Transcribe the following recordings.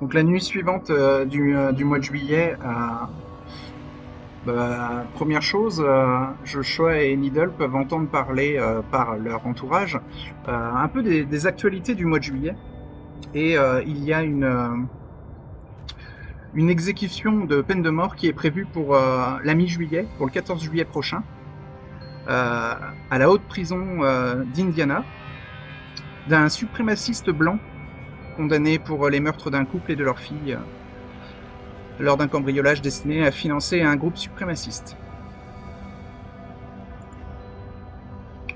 Donc la nuit suivante du mois de juillet, première chose, Joshua et Needle peuvent entendre parler par leur entourage un peu des actualités du mois de juillet. Et il y a une exécution de peine de mort qui est prévue pour la mi-juillet, pour le 14 juillet prochain, à la haute prison d'Indiana, d'un suprémaciste blanc condamné pour les meurtres d'un couple et de leur fille lors d'un cambriolage destiné à financer un groupe suprémaciste.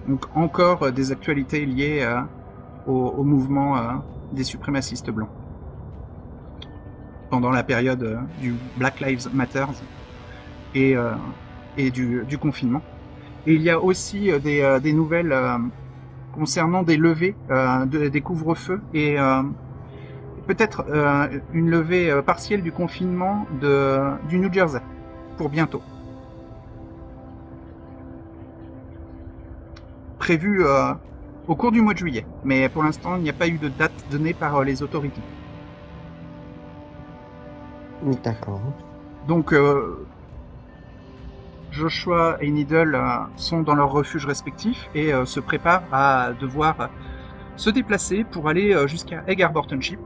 Donc encore des actualités liées au mouvement des suprémacistes blancs pendant la période du Black Lives Matter et du confinement. Et il y a aussi des nouvelles concernant des levées des couvre-feux et peut-être une levée partielle du confinement du New Jersey pour bientôt. Prévu au cours du mois de juillet, mais pour l'instant il n'y a pas eu de date donnée par les autorités. D'accord. Donc Joshua et Needle sont dans leurs refuges respectifs et se préparent à devoir se déplacer pour aller jusqu'à Egg Harbor Township.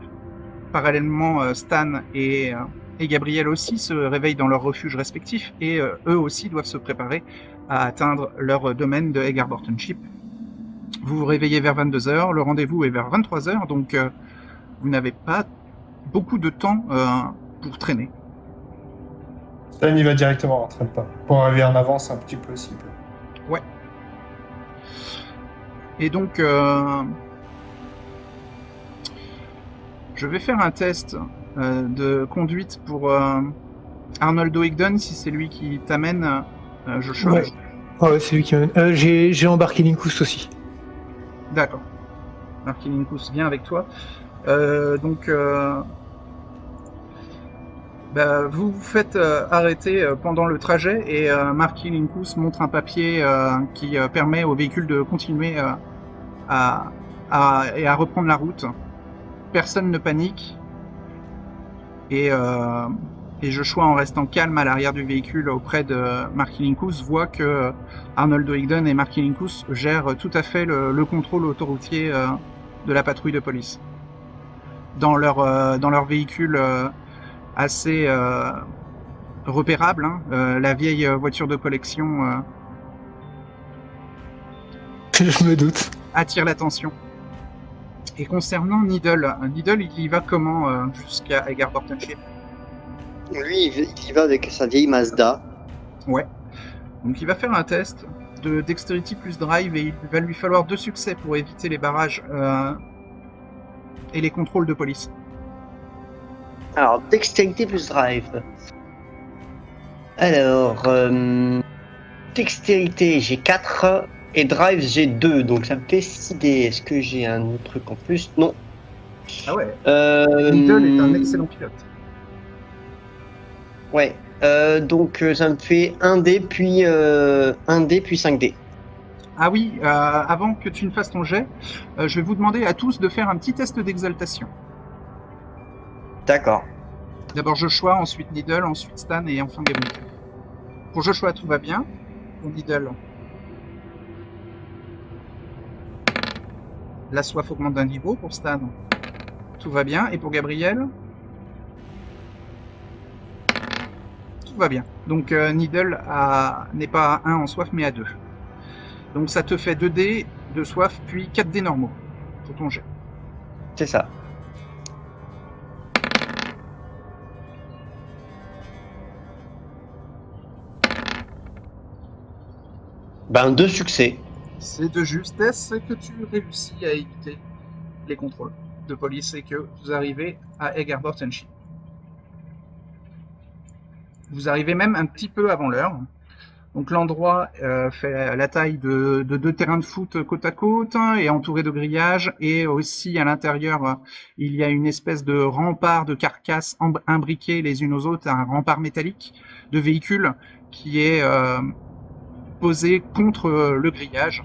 Parallèlement, Stan et Gabriel aussi se réveillent dans leurs refuges respectifs et eux aussi doivent se préparer à atteindre leur domaine de Egg Harbor Township. Vous vous réveillez vers 22h, le rendez-vous est vers 23h, donc vous n'avez pas beaucoup de temps pour traîner. Stan, il va directement en train de pas. Pour arriver en avance un petit peu, s'il vous plaît. Ouais. Et donc, je vais faire un test de conduite pour Arnold O'Higdon, si c'est lui qui t'amène, Joshua. Ouais. Ouais, c'est lui qui m'amène. J'ai embarqué Linkus aussi. D'accord. Marky Linkus vient avec toi. Donc, vous vous faites arrêter pendant le trajet et Marky Linkus montre un papier qui permet au véhicule de continuer à reprendre la route. Personne ne panique et Joshua, en restant calme à l'arrière du véhicule auprès de Marky Linkus, voit que Arnold O'Higdon et Marky Linkus gèrent tout à fait le contrôle autoroutier de la patrouille de police. Dans leur véhicule assez repérable, hein, la vieille voiture de collection Je me doute. attire l'attention. Et concernant Needle, il y va comment jusqu'à Egg Harbor Township? Lui, il y va avec sa vieille Mazda. Ouais. Donc il va faire un test de Dexterity plus Drive et il va lui falloir 2 succès pour éviter les barrages et les contrôles de police. Alors, Dextérité plus Drive. Alors, Dextérité, j'ai 4 et Drive, j'ai 2. Donc, ça me fait 6D. Est-ce que j'ai un autre truc en plus? Non. Ah ouais. Needle est un excellent pilote. Ouais. Donc, ça me fait 1D puis 5D. Ah oui, avant que tu ne fasses ton jet, je vais vous demander à tous de faire un petit test d'exaltation. D'accord. D'abord Joshua, ensuite Needle, ensuite Stan et enfin Gabriel. Pour Joshua, tout va bien. Pour Needle, la soif augmente d'un niveau. Pour Stan, tout va bien. Et pour Gabriel, tout va bien. Donc Needle n'est pas à 1 en soif, mais à 2. Donc ça te fait 2D de soif, puis 4D normaux pour ton jet. C'est ça. Ben, 2 succès. C'est de justesse que tu réussis à éviter les contrôles de police et que vous arrivez à Egg Harbor Township. Vous arrivez même un petit peu avant l'heure. Donc l'endroit fait la taille de 2 terrains de foot côte à côte et entouré de grillages, et aussi à l'intérieur il y a une espèce de rempart de carcasses imbriquées les unes aux autres, un rempart métallique de véhicules qui est posé contre le grillage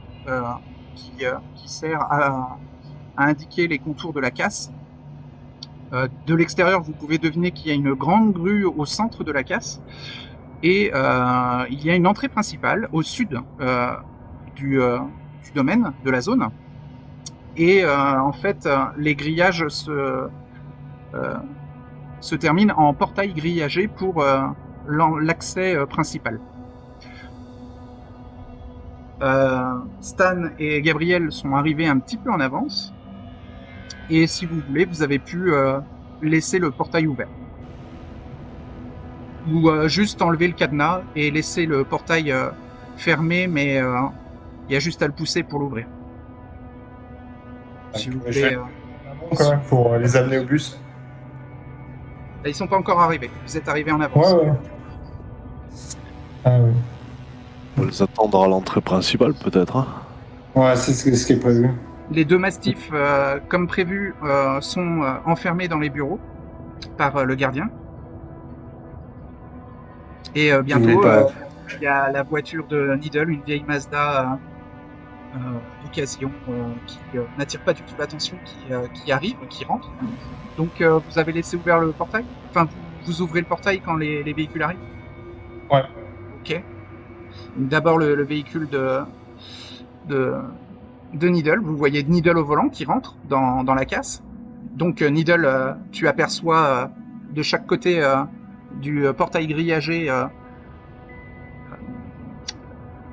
qui sert à indiquer les contours de la casse. De l'extérieur, vous pouvez deviner qu'il y a une grande grue au centre de la casse. Et il y a une entrée principale au sud du domaine, de la zone. Et en fait, les grillages se terminent en portail grillagé pour l'accès principal. Stan et Gabriel sont arrivés un petit peu en avance. Et si vous voulez, vous avez pu laisser le portail ouvert. Ou juste enlever le cadenas et laisser le portail fermé, mais il y a juste à le pousser pour l'ouvrir. Si vous Je voulez. vais quand même pour les amener au bus. Là, ils sont pas encore arrivés. Vous êtes arrivés en Ouais, avance. ouais. Ah oui. On va les attendre à l'entrée principale, peut-être. Hein. Ouais, c'est ce qui est prévu. Les deux mastifs, comme prévu, sont enfermés dans les bureaux par le gardien. Et bientôt, il y a la voiture de Needle, une vieille Mazda d'occasion qui n'attire pas du tout l'attention, qui arrive, qui rentre. Donc vous avez laissé ouvert le portail. Enfin, vous ouvrez le portail quand les véhicules arrivent. Ouais. Ok. Donc, d'abord le véhicule de Needle. Vous voyez Needle au volant qui rentre dans la casse. Donc Needle, tu aperçois de chaque côté du portail grillagé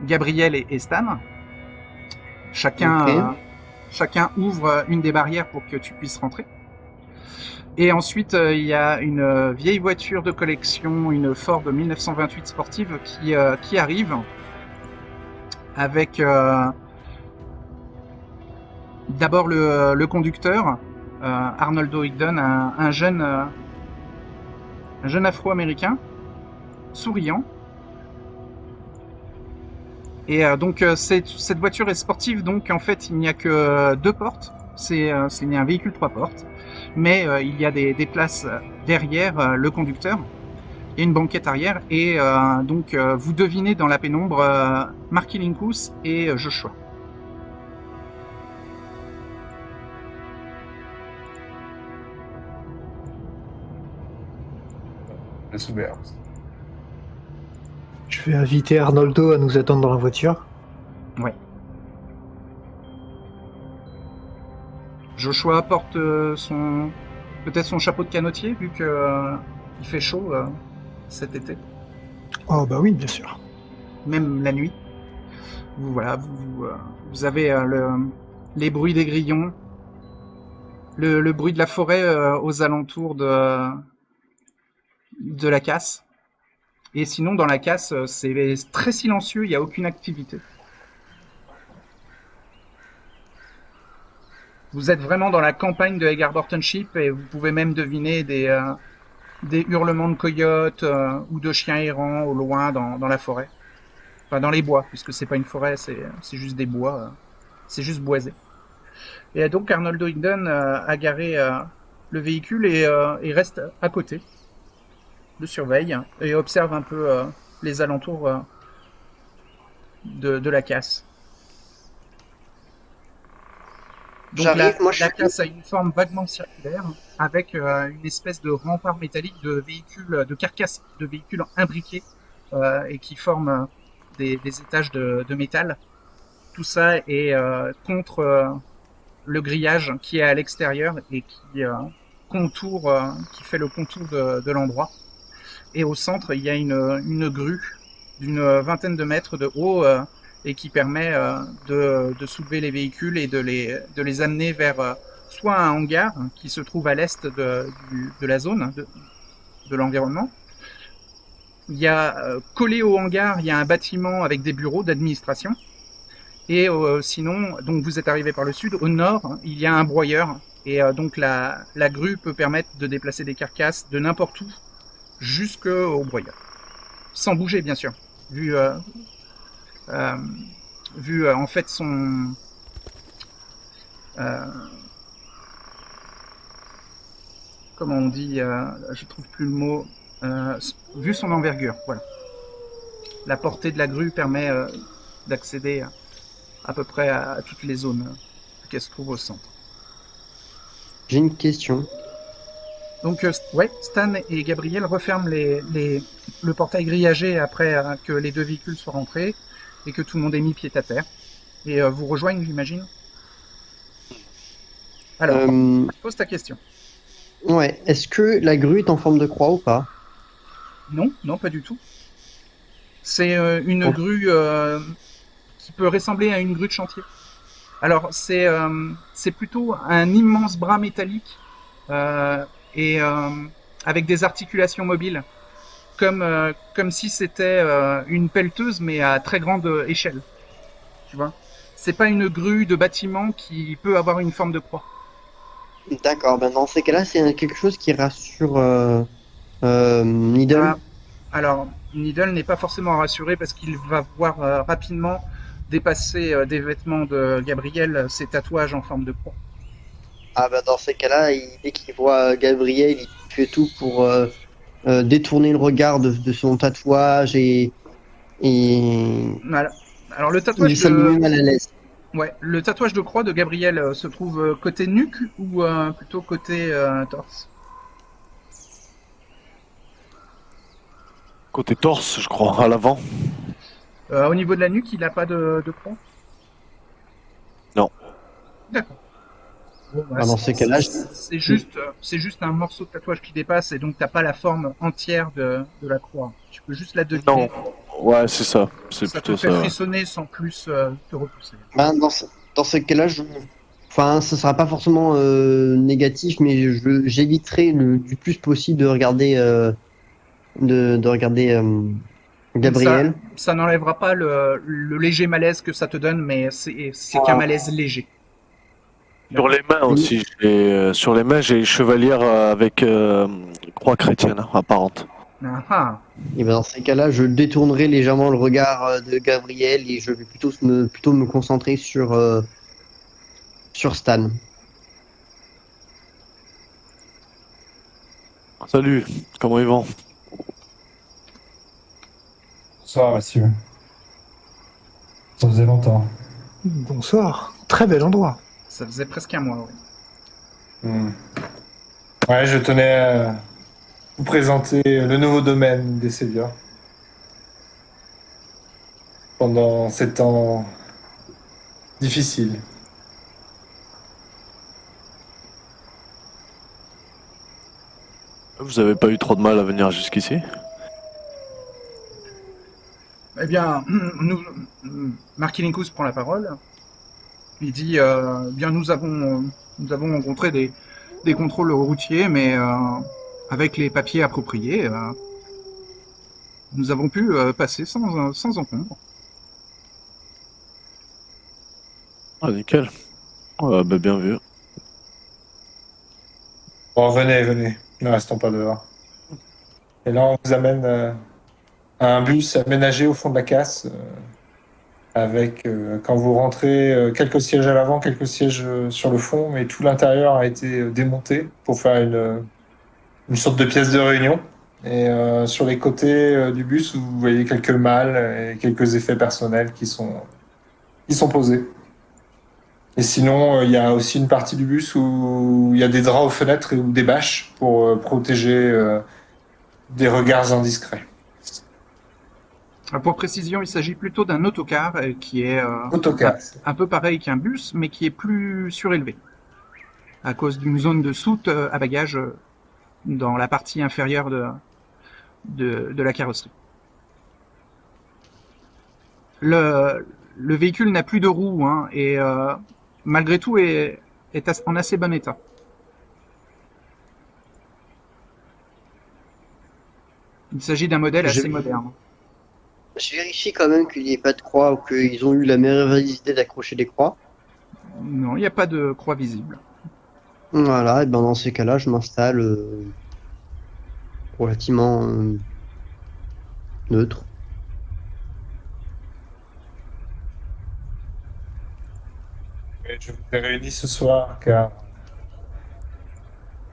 Gabriel et Stan. Chacun ouvre une des barrières pour que tu puisses rentrer. Et ensuite, il y a une vieille voiture de collection, une Ford 1928 sportive qui arrive avec d'abord le conducteur, Arnoldo Higdon, un jeune afro-américain, souriant. Et donc cette voiture est sportive, donc en fait il n'y a que 2 portes, c'est un véhicule 3 portes, mais il y a des places derrière le conducteur, il y a une banquette arrière, et donc vous devinez dans la pénombre Marky Linkus et Joshua. Laisse ouvert. Je vais inviter Arnoldo à nous attendre dans la voiture. Ouais. Joshua porte peut-être son chapeau de canotier, vu que il fait chaud cet été, Oh bah oui, bien sûr. même la nuit. Vous avez les bruits des grillons, le bruit de la forêt aux alentours de la casse. Et sinon, dans la casse, c'est très silencieux, il n'y a aucune activité. Vous êtes vraiment dans la campagne de Egarborn Township et vous pouvez même deviner des hurlements de coyotes ou de chiens errants au loin dans la forêt. Enfin, dans les bois, puisque c'est pas une forêt, c'est juste des bois. C'est juste boisé. Et donc, Arnoldo Higdon a garé le véhicule et reste à côté. Le surveille et observe un peu les alentours de la casse. Donc la casse a une forme vaguement circulaire avec une espèce de rempart métallique de carcasses de véhicules imbriqués et qui forment des étages de métal. Tout ça est contre le grillage qui est à l'extérieur et qui fait le contour de l'endroit. Et au centre, il y a une grue d'une vingtaine de mètres de haut et qui permet de soulever les véhicules et de les amener vers soit un hangar qui se trouve à l'est de la zone, de l'environnement. Il y a collé au hangar, il y a un bâtiment avec des bureaux d'administration. Et sinon, donc vous êtes arrivé par le sud, au nord, il y a un broyeur. Et donc la grue peut permettre de déplacer des carcasses de n'importe où jusqu'au broyeur. Sans bouger, bien sûr. Vu en fait son... comment on dit je trouve plus le mot. Vu son envergure, voilà. La portée de la grue permet d'accéder à peu près à toutes les zones qu'elle se trouve au centre. J'ai une question. Donc, ouais, Stan et Gabriel referment le portail grillagé après que les deux véhicules soient rentrés et que tout le monde ait mis pied à terre. Et vous rejoignent, j'imagine. Alors, Euh, pose ta question. ouais, est-ce que la grue est en forme de croix ou pas? Non, non, pas du tout. C'est une Ok. grue qui peut ressembler à une grue de chantier. Alors, c'est plutôt un immense bras métallique euh, et avec des articulations mobiles, comme si c'était une pelleteuse, mais à très grande échelle. Tu vois? C'est pas une grue de bâtiment qui peut avoir une forme de croix. D'accord, ben dans ces cas-là, c'est quelque chose qui rassure Needle. Ah, alors, Needle n'est pas forcément rassuré parce qu'il va voir rapidement dépasser des vêtements de Gabriel ses tatouages en forme de croix. Ah ben dans ces cas-là, dès qu'il voit Gabriel, il fait tout pour détourner le regard de son tatouage et Voilà. Alors ça le met mal à l'aise. ouais, le tatouage de croix de Gabriel se trouve côté nuque ou plutôt côté torse? Côté torse, je crois, à l'avant. Au niveau de la nuque, il n'a pas de croix? Non. D'accord. Bon, bah, Ben, dans ces cas-là, c'est juste un morceau de tatouage qui dépasse et donc t'as pas la forme entière de la croix. Tu peux juste la deviner. Non. Ouais, c'est ça. C'est Ça te plutôt fait ça. frissonner sans plus te repousser. ben, dans ce cas-là, enfin, ce sera pas forcément négatif, mais j'éviterai du plus possible de regarder Ça, Gabriel. ça n'enlèvera pas le léger malaise que ça te donne, mais c'est qu'un malaise léger. Sur D'accord? les mains aussi. Sur les mains, j'ai une chevalière avec croix chrétienne apparente. Ah ah. Et ben dans ces cas-là, je détournerai légèrement le regard de Gabriel et je vais plutôt me concentrer sur Stan. Salut, comment ils vont? Bonsoir, monsieur. Ça faisait longtemps. Bonsoir. Très bel endroit. Ça faisait presque un mois, oui. Hmm. Ouais, je tenais à vous présenter le nouveau domaine des Sévières. Pendant ces temps difficiles. Vous avez pas eu trop de mal à venir jusqu'ici? Eh bien, Markilinkus prend la parole. Il dit, bien nous avons rencontré des contrôles routiers, mais avec les papiers appropriés, nous avons pu passer sans encombre. Ah, nickel. Bah, bien vu. Bon, venez, venez. Ne restons pas dehors. Et là, on vous amène à un bus aménagé au fond de la casse, avec, quand vous rentrez, quelques sièges à l'avant, quelques sièges sur le fond, mais tout l'intérieur a été démonté pour faire une sorte de pièce de réunion. Et sur les côtés du bus, vous voyez quelques malles et quelques effets personnels qui sont posés. Et sinon, il y a aussi une partie du bus où il y a des draps aux fenêtres ou des bâches pour protéger des regards indiscrets. Pour précision, il s'agit plutôt d'un autocar qui est Autocar. un peu pareil qu'un bus, mais qui est plus surélevé, à cause d'une zone de soute à bagages dans la partie inférieure de la carrosserie. Le véhicule n'a plus de roues hein, et malgré tout est en assez bon état. Il s'agit d'un modèle assez moderne. Je vérifie quand même qu'il n'y ait pas de croix ou qu'ils ont eu la merveilleuse idée d'accrocher des croix. Non, il n'y a pas de croix visible. Voilà, et ben dans ces cas-là, je m'installe relativement neutre. Et je vous ai réunis ce soir car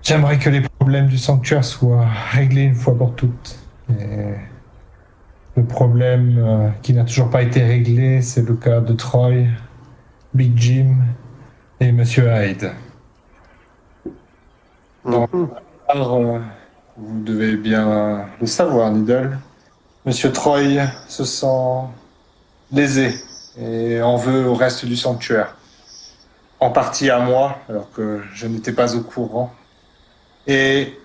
j'aimerais que les problèmes du sanctuaire soient réglés une fois pour toutes. Et le problème qui n'a toujours pas été réglé, c'est le cas de Troy, Big Jim et Monsieur Hyde. Donc, Mhm. Alors, vous devez bien le savoir, Needle. Monsieur Troy se sent lésé et en veut au reste du sanctuaire. En partie à moi, alors que je n'étais pas au courant, et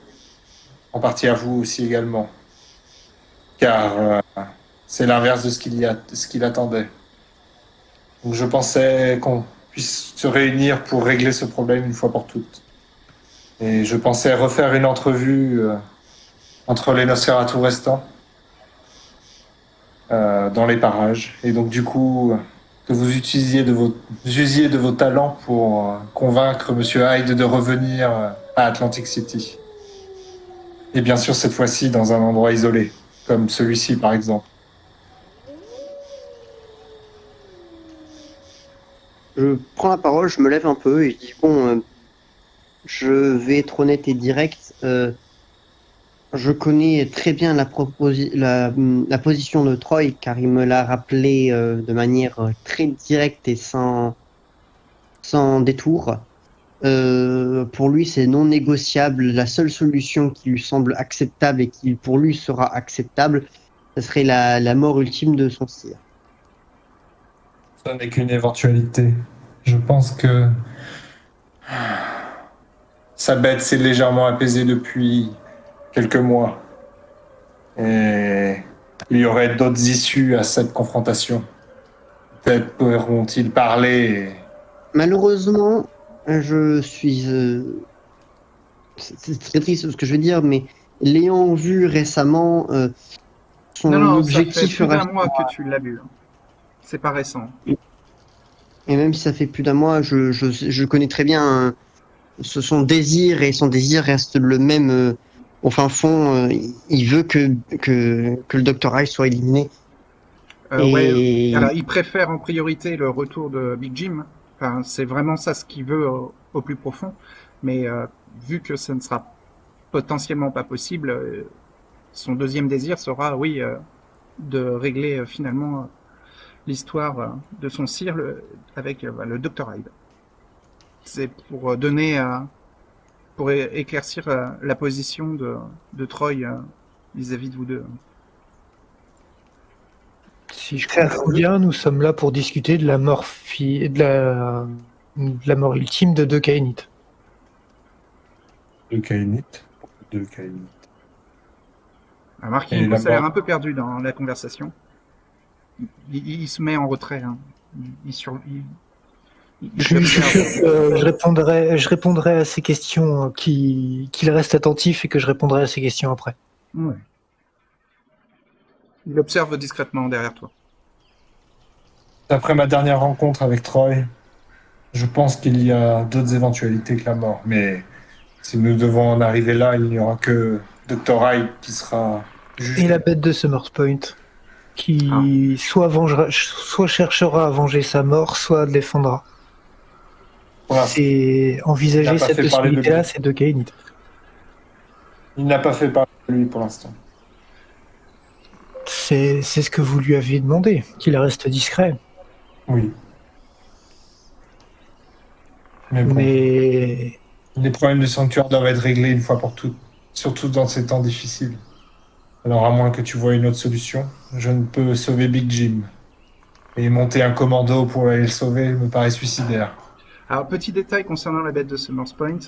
en partie à vous aussi également, car c'est l'inverse de ce qu'il attendait. Donc je pensais qu'on puisse se réunir pour régler ce problème une fois pour toutes. Et je pensais refaire une entrevue entre les Nosferatu restants dans les parages. Et donc du coup, que vous usiez de vos talents pour convaincre Monsieur Hyde de revenir à Atlantic City. Et bien sûr, cette fois-ci, dans un endroit isolé, comme celui-ci par exemple. Je prends la parole, je me lève un peu et je dis bon, je vais être honnête et direct. Je connais très bien la position de Troy car il me l'a rappelé de manière très directe et sans détour. Pour lui, c'est non négociable. La seule solution qui lui semble acceptable et qui pour lui sera acceptable, ce serait la mort ultime de son sire. Ça n'est qu'une éventualité. Je pense que sa bête s'est légèrement apaisée depuis quelques mois. Et il y aurait d'autres issues à cette confrontation. Peut-être pourront-ils parler. Malheureusement, je suis. C'est très triste ce que je veux dire, mais l'ayant vu récemment, son Non, ça fait objectif plus d'un reste. mois que tu l'as vu. C'est pas récent. Et même si ça fait plus d'un mois, je connais très bien son désir et son désir reste le même au fin fond. Il veut que le Dr. Ice soit éliminé. Ouais, Et alors il préfère en priorité le retour de Big Jim. Enfin, c'est vraiment ça ce qu'il veut au plus profond. Mais vu que ça ne sera potentiellement pas possible, son deuxième désir sera, oui, de régler finalement l'histoire de son sire avec le Dr. Hyde. C'est pour donner, pour éclaircir la position de Troy vis-à-vis de vous deux. Si je comprends bien, nous sommes là pour discuter de la mort, de la mort ultime de deux Kainites. Deux Kainites. Deux Kainites. Marc Et Ingo, ça a l'air là-bas- un peu perdu dans la conversation. Il se met en retrait. Hein. Il Je répondrai à ces questions, qu'il reste attentif et que je répondrai à ces questions après. Ouais. Il observe discrètement derrière toi. Après ma dernière rencontre avec Troy, je pense qu'il y a d'autres éventualités que la mort. Mais si nous devons en arriver là, il n'y aura que Dr. Hyde qui sera Et la juste. bête de Summers Point, qui soit cherchera à venger sa mort, soit défendra. Voilà. C'est Il n'a envisager pas cette fait parler de possibilité-là, lui. c'est deux Kainites. Il n'a pas fait parler de lui pour l'instant. C'est ce que vous lui aviez demandé, qu'il reste discret. Oui. Mais bon, Mais les problèmes du sanctuaire doivent être réglés une fois pour toutes, surtout dans ces temps difficiles. Alors à moins que tu vois une autre solution, je ne peux sauver Big Jim. Et monter un commando pour aller le sauver me paraît suicidaire. Alors, petit détail concernant la bête de Summers Point,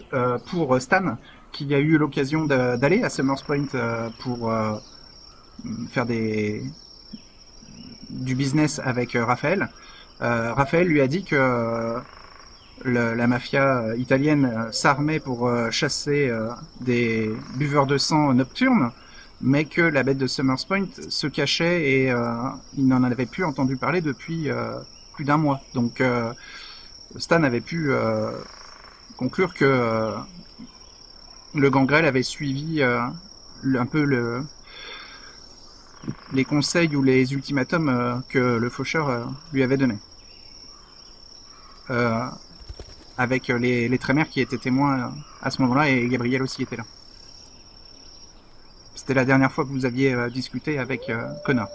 pour Stan, qui a eu l'occasion d'aller à Summers Point pour faire du business avec Raphaël. Raphaël lui a dit que la mafia italienne s'armait pour chasser des buveurs de sang nocturnes, mais que la bête de Summers Point se cachait et il n'en avait plus entendu parler depuis plus d'un mois. Donc Stan avait pu conclure que le Gangrel avait suivi un peu les conseils ou les ultimatums que le faucheur lui avait donnés. Avec les Trémères qui étaient témoins à ce moment-là et Gabriel aussi était là. C'était la dernière fois que vous aviez discuté avec Connor.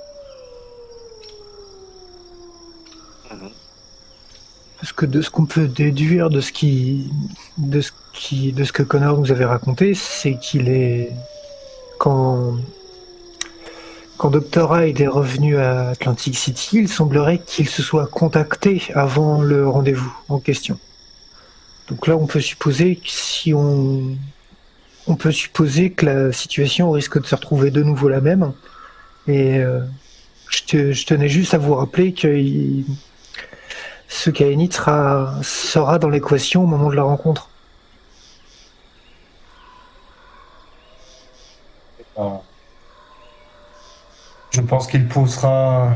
parce que de ce qu'on peut déduire de ce de ce que Connor nous avait raconté, c'est qu'il est quand Dr. Hyde est revenu à Atlantic City, il semblerait qu'il se soit contacté avant le rendez-vous en question. Donc là, on peut supposer que la situation risque de se retrouver de nouveau la même. Et je tenais juste à vous rappeler que ce Kainit sera dans l'équation au moment de la rencontre. Je pense qu'il posera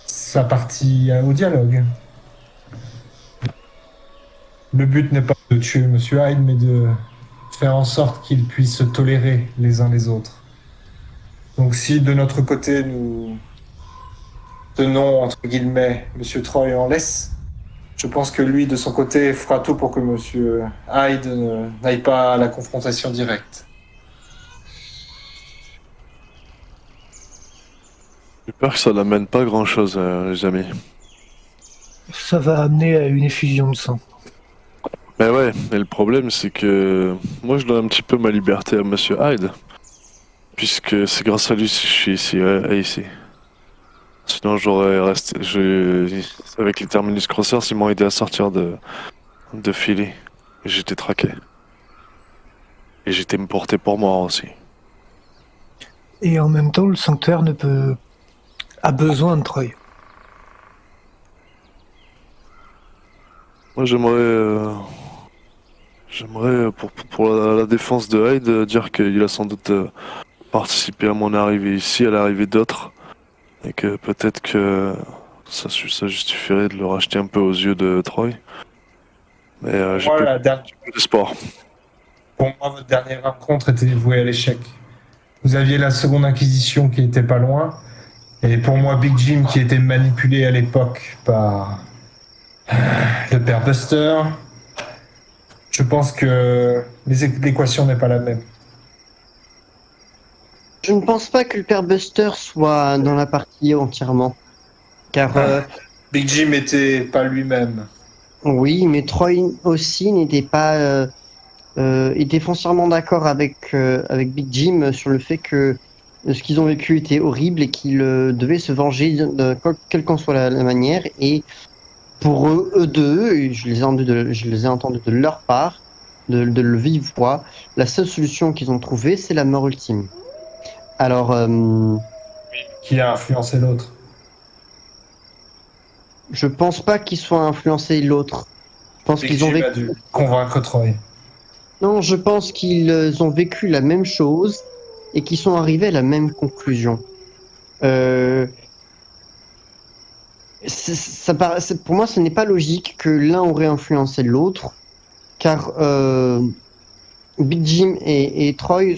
sa partie au dialogue. Le but n'est pas de tuer Monsieur Hyde, mais de faire en sorte qu'ils puissent se tolérer les uns les autres. Donc si de notre côté nous tenons entre guillemets Monsieur Troy en laisse, je pense que lui de son côté fera tout pour que Monsieur Hyde n'aille pas à la confrontation directe. J'ai peur que ça n'amène pas grand-chose, les amis. Ça va amener à une effusion de sang. Mais ouais, et le problème c'est que moi je donne un petit peu ma liberté à Monsieur Hyde. Puisque c'est grâce à lui si je suis ici, ici. Sinon j'aurais resté... Avec les Terminus Crossers, ils m'ont aidé à sortir de Philly. Et j'étais traqué. Et j'étais me porter pour moi aussi. Et en même temps, le sanctuaire a besoin de Troy. Moi j'aimerais pour la défense de Hyde dire qu'il a sans doute participé à mon arrivée ici, à l'arrivée d'autres. Et que peut-être que ça justifierait de le racheter un peu aux yeux de Troy. Mais j'ai peu d'espoir. Pour moi, votre dernière rencontre était vouée à l'échec. Vous aviez la seconde inquisition qui était pas loin, et pour moi, Big Jim qui était manipulé à l'époque par le père Buster. Je pense que l'équation n'est pas la même. Je ne pense pas que le père Buster soit dans la partie entièrement. Car Big Jim était pas lui-même. oui, mais Troy aussi n'était pas était foncièrement d'accord avec Big Jim sur le fait que ce qu'ils ont vécu était horrible et qu'ils devaient se venger quelle qu'en soit la manière. Et pour eux deux, et je les ai entendus de leur part, de le vive voix, la seule solution qu'ils ont trouvée, c'est la mort ultime. Alors, Qui a influencé l'autre? je pense pas qu'ils soient influencés l'autre. Je pense Big qu'ils ont Jim a vécu. dû convaincre Troy. Non, je pense qu'ils ont vécu la même chose et qu'ils sont arrivés à la même conclusion. Pour moi, ce n'est pas logique que l'un aurait influencé l'autre, car Big Jim et Troy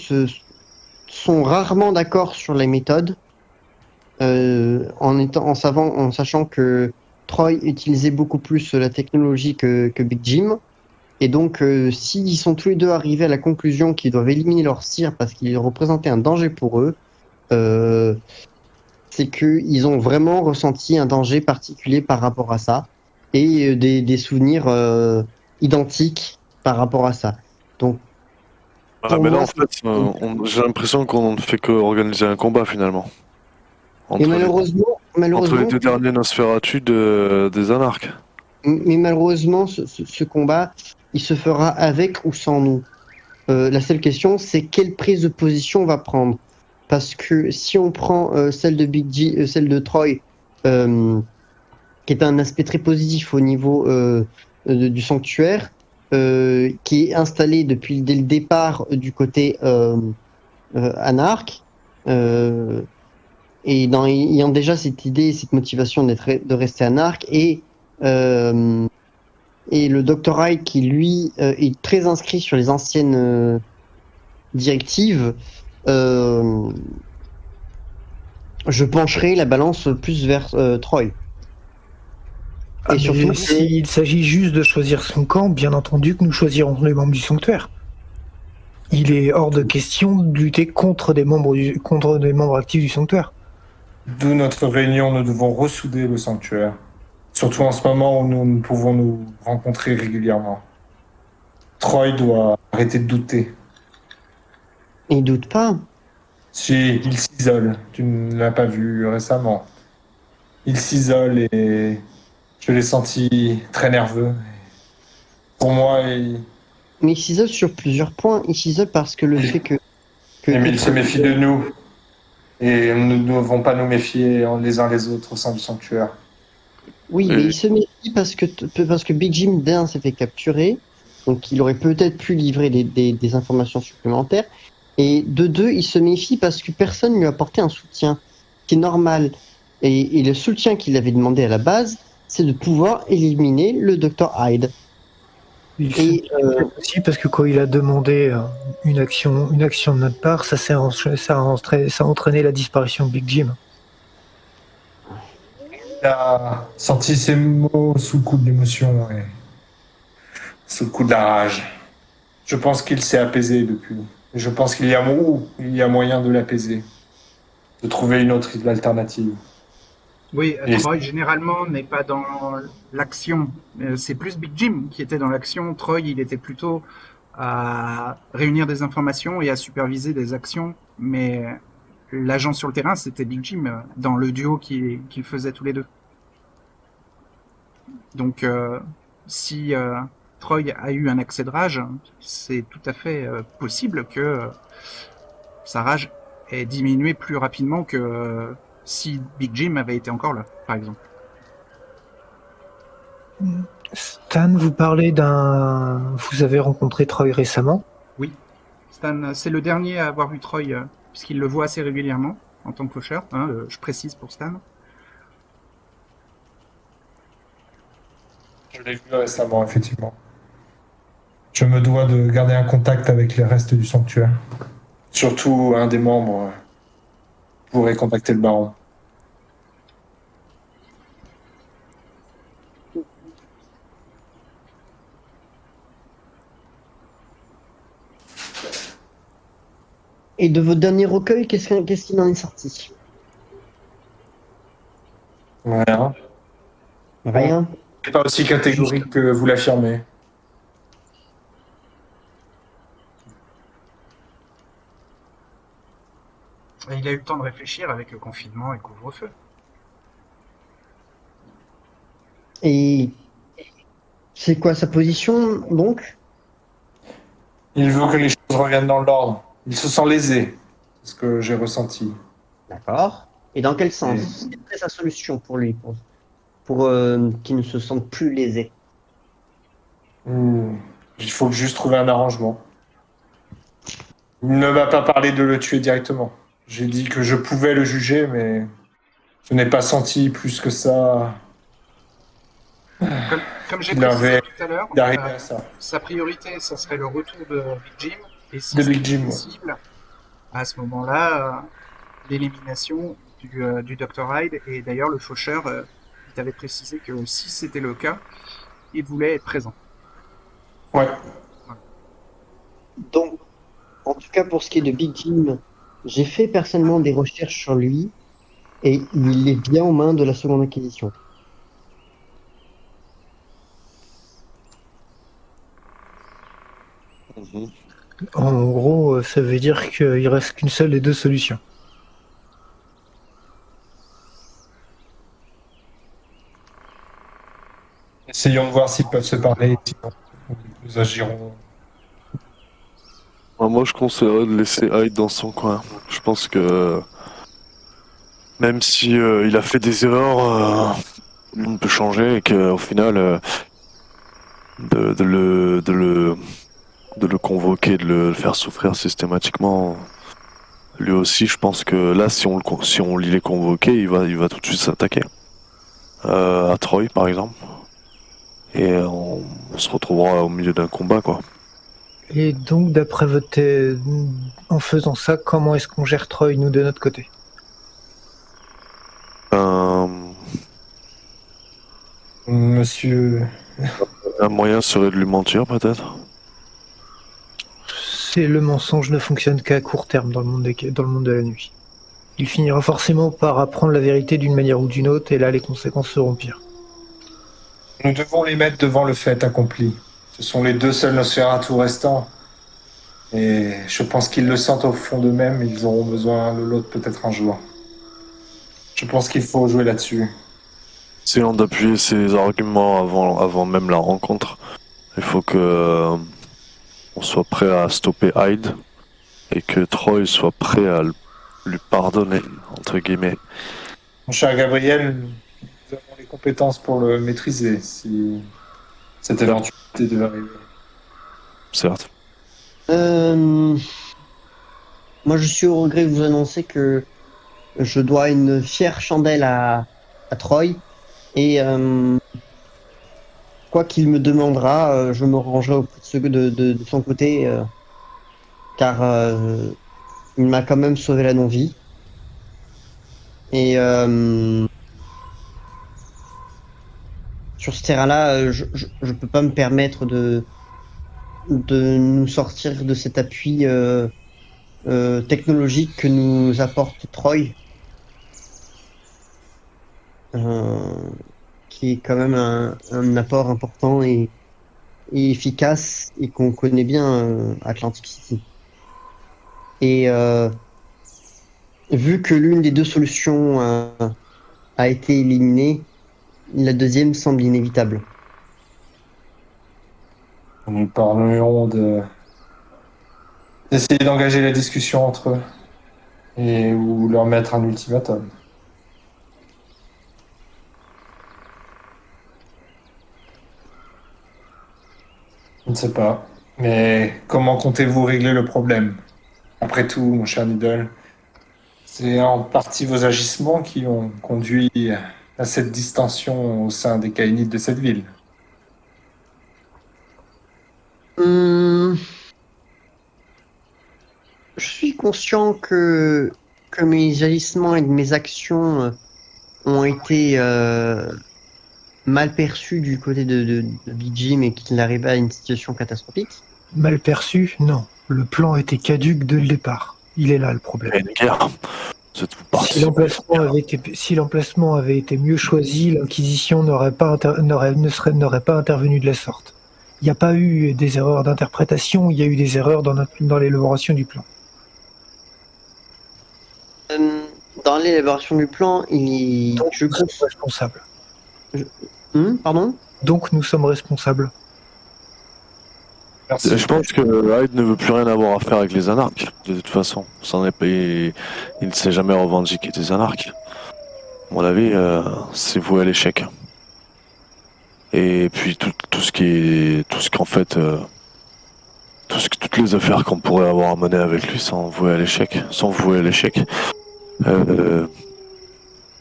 sont rarement d'accord sur les méthodes, en sachant que Troy utilisait beaucoup plus la technologie que Big Jim. Et donc, s'ils sont tous les deux arrivés à la conclusion qu'ils doivent éliminer leur sire parce qu'il représentait un danger pour eux, c'est qu'ils ont vraiment ressenti un danger particulier par rapport à ça et des souvenirs identiques par rapport à ça. Donc, Mais là, moi, en fait, j'ai l'impression qu'on ne fait qu'organiser un combat finalement. et Entre malheureusement, les deux derniers Nosferatu des Anarques. mais malheureusement, ce combat, il se fera avec ou sans nous. La seule question, c'est quelle prise de position on va prendre. Parce que si on prend celle de Troy, qui est un aspect très positif au niveau du sanctuaire, qui est installé dès le départ du côté anarque, et ayant déjà cette idée, cette motivation de rester anarque, et le Dr. Hyde qui, lui, est très inscrit sur les anciennes directives, je pencherai la balance plus vers Troy. Et surtout, s'il s'agit juste de choisir son camp, bien entendu que nous choisirons les membres du sanctuaire. Il est hors de question de lutter contre des membres actifs du sanctuaire. D'où notre réunion, nous devons ressouder le sanctuaire. Surtout en ce moment où nous pouvons nous rencontrer régulièrement. Troy doit arrêter de douter. Il doute pas. Si, il s'isole. Tu ne l'as pas vu récemment. Il s'isole et je l'ai senti très nerveux. Pour moi, Mais il s'isole sur plusieurs points. Il s'isole parce que le fait que mais il se méfie de nous. Et nous ne devons pas nous méfier les uns les autres au sein du sanctuaire. Oui, Et- mais il se méfie parce que Big Jim d'un s'est fait capturer, donc il aurait peut-être pu livrer des informations supplémentaires. Et de deux, il se méfie parce que personne lui a apporté un soutien, qui est normal. Et le soutien qu'il avait demandé à la base, c'est de pouvoir éliminer le Dr Hyde. Il Et aussi parce que quand il a demandé une action de notre part, ça a entraîné la disparition de Big Jim. Il a senti ses mots sous le coup de l'émotion et sous le coup de la rage. Je pense qu'il s'est apaisé depuis. Et je pense qu'il y a moyen de l'apaiser, de trouver une autre alternative. Oui, Et- Troy généralement n'est pas dans l'action. C'est plus Big Jim qui était dans l'action. Troy, il était plutôt à réunir des informations et à superviser des actions. Mais l'agent sur le terrain, c'était Big Jim dans le duo qu'ils faisaient tous les deux. Donc, si Troy a eu un accès de rage, c'est tout à fait possible que sa rage ait diminué plus rapidement que si Big Jim avait été encore là, par exemple. Stan, vous vous avez rencontré Troy récemment. Oui, Stan, c'est le dernier à avoir vu Troy, puisqu'il le voit assez régulièrement en tant que clocheur. Hein, je précise pour Stan. Je l'ai vu récemment, effectivement. Je me dois de garder un contact avec les restes du sanctuaire. Surtout un des membres pourrait contacter le baron. de votre dernier recueil, qu'est-ce qu'il en est sorti? Voilà. Rien. C'est pas aussi catégorique que vous l'affirmez. Et il a eu le temps de réfléchir avec le confinement et le couvre-feu. Et c'est quoi sa position, donc? Il veut que les choses reviennent dans l'ordre. Il se sent lésé. C'est ce que j'ai ressenti. D'accord. Et dans quel sens? Quelle serait sa solution pour lui, pour qu'il ne se sente plus lésé? Il faut juste trouver un arrangement. Il ne m'a pas parlé de le tuer directement. J'ai dit que je pouvais le juger, mais je n'ai pas senti plus que ça Comme j'ai qu'il précisé avait tout à l'heure, d'arriver à ça. sa priorité, ça serait le retour de Big Jim. Et si De c'est Big Jim, ouais. possible, à ce moment-là, l'élimination du Dr Hyde. Et d'ailleurs, le faucheur, il t'avait précisé que si c'était le cas, il voulait être présent. Ouais. Donc, en tout cas, pour ce qui est de Big Jim, j'ai fait personnellement des recherches sur lui et il est bien aux mains de la Seconde Inquisition. En gros, ça veut dire qu'il reste qu'une seule des deux solutions. Essayons de voir s'ils peuvent se parler. Sinon, nous agirons. Moi, je conseillerais de laisser Hyde dans son coin. Je pense que même si il a fait des erreurs, le monde peut changer et qu'au final, de le convoquer, de le faire souffrir systématiquement, lui aussi, je pense que là, si on l'y est convoqué, il va tout de suite s'attaquer à Troy, par exemple, et on se retrouvera au milieu d'un combat, quoi. Et donc, d'après votre en faisant ça, comment est-ce qu'on gère Troy, nous, de notre côté? Monsieur. Un moyen serait de lui mentir, peut-être. C'est le mensonge ne fonctionne qu'à court terme dans le monde de la nuit. Il finira forcément par apprendre la vérité d'une manière ou d'une autre, et là, les conséquences seront pires. Nous devons les mettre devant le fait accompli. Ce sont les deux seuls Nosferatu restants. Et je pense qu'ils le sentent au fond d'eux-mêmes, ils auront besoin de l'autre peut-être un jour. Je pense qu'il faut jouer là-dessus. Essayons d'appuyer ses arguments avant même la rencontre. Il faut que on soit prêt à stopper Hyde et que Troy soit prêt à lui pardonner, entre guillemets. Mon cher Gabriel, nous avons les compétences pour le maîtriser si cette éventualité devait arriver. Certes. Moi, je suis au regret de vous annoncer que je dois une fière chandelle à Troy. Et quoi qu'il me demandera, je me rangerai auprès de son côté, car il m'a quand même sauvé la non-vie. Et sur ce terrain-là, je peux pas me permettre de nous sortir de cet appui technologique que nous apporte Troy, qui est quand même un apport important et efficace et qu'on connaît bien Atlantic City. Et vu que l'une des deux solutions a été éliminée, la deuxième semble inévitable. Nous parlerons d'essayer d'engager la discussion entre eux ou leur mettre un ultimatum. Je ne sais pas. Mais comment comptez-vous régler le problème? Après tout, mon cher Needle, c'est en partie vos agissements qui ont conduit à cette distension au sein des Kainites de cette ville. Je suis conscient que mes agissements et mes actions ont été mal perçus du côté de Big Jim et qu'il arrivait à une situation catastrophique. Mal perçu, non. Le plan était caduque dès le départ. Il est là le problème. Il y a une guerre. Vous êtes partis. Si l'emplacement avait été mieux choisi, l'Inquisition n'aurait pas intervenu de la sorte. Il n'y a pas eu des erreurs d'interprétation, il y a eu des erreurs dans l'élaboration du plan. Dans l'élaboration du plan, Donc nous sommes responsables. Pardon? Donc nous sommes responsables. Merci. Je pense que Hyde ne veut plus rien avoir à faire avec les anarques, de toute façon. Il ne s'est jamais revendiqué des anarques. À mon avis, c'est voué à l'échec. Et puis toutes les affaires qu'on pourrait avoir à mener avec lui sont vouées à l'échec.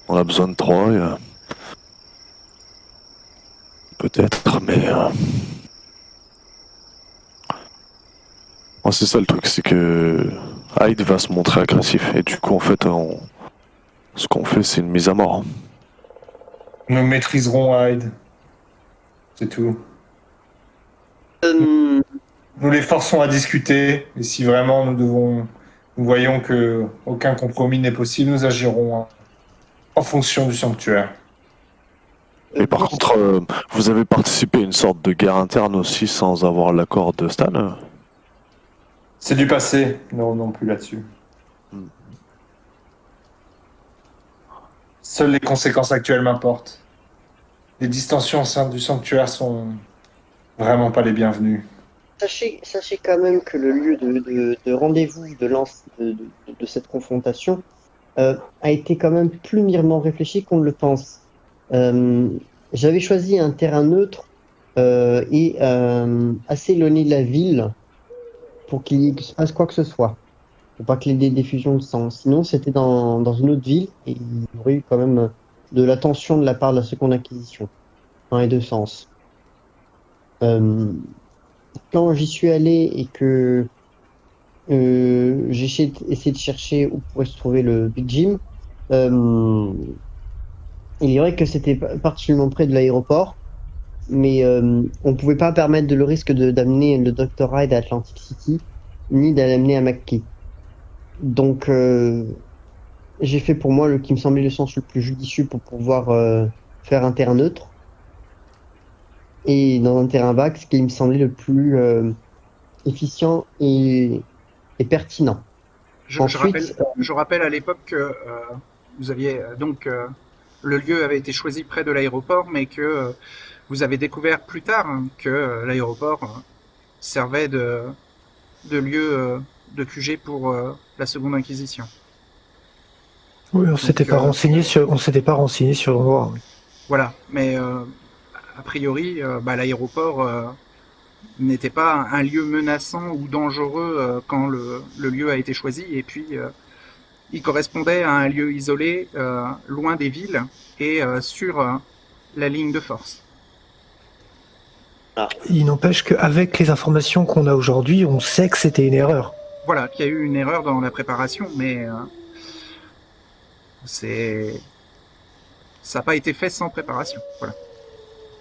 On a besoin de Troy. Peut-être, mais... c'est ça le truc, c'est que Hyde va se montrer agressif. Et du coup, en fait, ce qu'on fait, c'est une mise à mort. Nous maîtriserons Hyde. C'est tout. Nous les forçons à discuter. Et si vraiment nous voyons que aucun compromis n'est possible, nous agirons en fonction du sanctuaire. Mais par contre, vous avez participé à une sorte de guerre interne aussi sans avoir l'accord de Stan. C'est du passé, ne revenons plus là-dessus. Seules les conséquences actuelles m'importent. Les distensions au sein du sanctuaire sont vraiment pas les bienvenues. Sachez quand même que le lieu de rendez-vous de cette confrontation a été quand même plus mûrement réfléchi qu'on ne le pense. J'avais choisi un terrain neutre et assez éloigné de la ville pour qu'il se passe quoi que ce soit, pour pas qu'il y ait des diffusions de sang. Sinon, c'était dans une autre ville et il y aurait eu quand même de l'attention de la part de la Seconde Inquisition, dans les deux sens. Quand j'y suis allé et que j'ai essayé de chercher où pourrait se trouver le Big Jim, il est vrai que c'était particulièrement près de l'aéroport, mais on pouvait pas permettre le risque d'amener le Dr. Hyde à Atlantic City, ni de l'amener à McKee. Donc j'ai fait pour moi qui me semblait le sens le plus judicieux pour pouvoir faire un terrain neutre. et dans un terrain vague, ce qui me semblait le plus efficient et pertinent. Ensuite, Je rappelle à l'époque que vous aviez le lieu avait été choisi près de l'aéroport, mais que vous avez découvert plus tard que l'aéroport servait de lieu de QG pour la Seconde Inquisition. Oui, on s'était pas renseigné sur l'endroit. Oui. Voilà, mais a priori, l'aéroport n'était pas un lieu menaçant ou dangereux quand le lieu a été choisi, et puis il correspondait à un lieu isolé, loin des villes et sur la ligne de force. Il n'empêche qu'avec les informations qu'on a aujourd'hui, on sait que c'était une erreur. Voilà, qu'il y a eu une erreur dans la préparation, mais ça n'a pas été fait sans préparation. Voilà.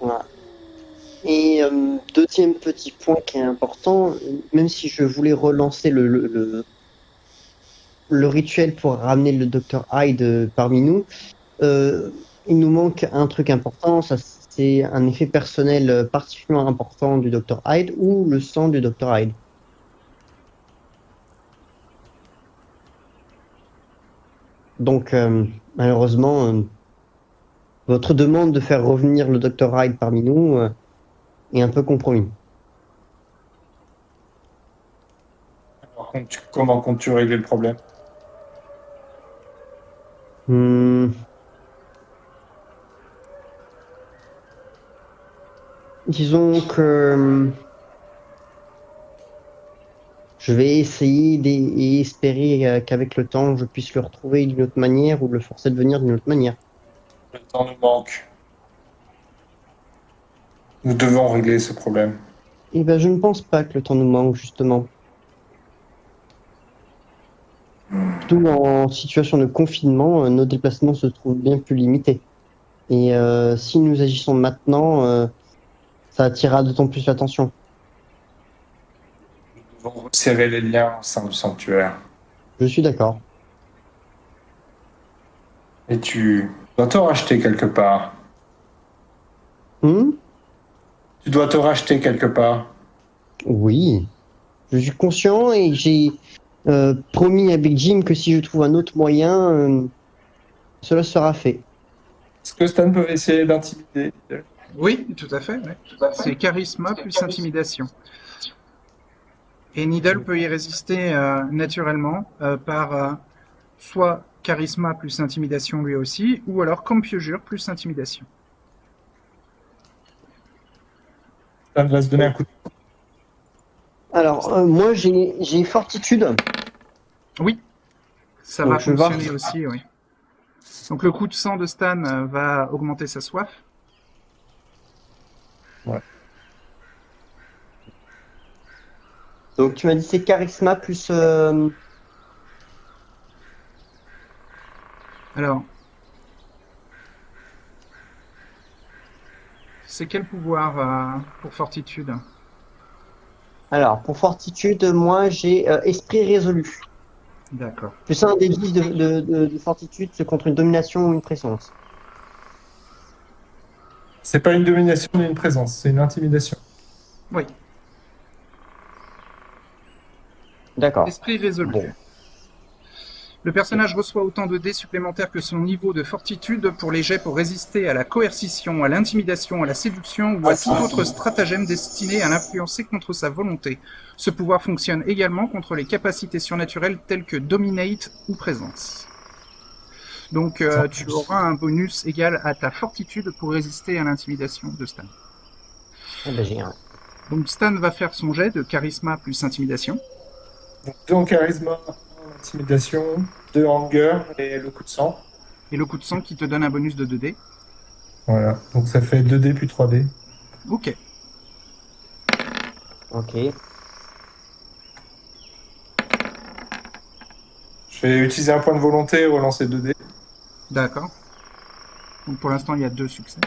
voilà. Et deuxième petit point qui est important, même si je voulais relancer le rituel pour ramener le Dr Hyde parmi nous, il nous manque un truc important, ça c'est un effet personnel particulièrement important du Dr Hyde ou le sang du Dr Hyde. Donc malheureusement, votre demande de faire revenir le Dr Hyde parmi nous est un peu compromis. Alors, comment comptes-tu régler le problème? Disons que je vais essayer et espérer qu'avec le temps, je puisse le retrouver d'une autre manière ou le forcer de venir d'une autre manière. Le temps nous manque. Nous devons régler ce problème. Eh ben, je ne pense pas que le temps nous manque, justement. Surtout en situation de confinement, nos déplacements se trouvent bien plus limités. Et si nous agissons maintenant, ça attirera d'autant plus l'attention. Nous devons resserrer les liens au sein du sanctuaire. Je suis d'accord. Et tu dois te racheter quelque part. Tu dois te racheter quelque part. Oui. Je suis conscient et j'ai promis à Big Jim que si je trouve un autre moyen, cela sera fait. Est-ce que Stan peut essayer d'intimider? Oui, tout à fait. Ouais. C'est charisme plus intimidation. Et Needle peut y résister naturellement par soit charisme plus intimidation lui aussi, ou alors composure plus intimidation. Stan va se donner un coup de... Alors, moi, j'ai fortitude. Oui, ça Donc, va je vais fonctionner aussi, oui. Donc le coup de sang de Stan va augmenter sa soif. Ouais. Donc, tu m'as dit c'est charisme plus... Alors, c'est quel pouvoir pour fortitude? Alors, pour fortitude, moi, j'ai esprit résolu. D'accord. Plus un des 10 de fortitude, c'est contre une domination ou une présence. C'est pas une domination mais une présence, c'est une intimidation. Oui. D'accord. Esprit résolu. Bon. Le personnage reçoit autant de dés supplémentaires que son niveau de fortitude pour les jets pour résister à la coercition, à l'intimidation, à la séduction ou à tout autre stratagème destiné à l'influencer contre sa volonté. Ce pouvoir fonctionne également contre les capacités surnaturelles telles que Dominate ou Présence. Donc tu auras un bonus égal à ta fortitude pour résister à l'intimidation de Stan. Eh ben, j'ai un. Donc Stan va faire son jet de charisme plus intimidation. Donc 2 en charisme, 1 en intimidation, 2 en hunger et le coup de sang. Et le coup de sang qui te donne un bonus de 2 dés. Voilà, donc ça fait 2D puis 3D. Ok. Ok. Je vais utiliser un point de volonté et relancer 2D. D'accord. Donc pour l'instant, il y a 2 succès.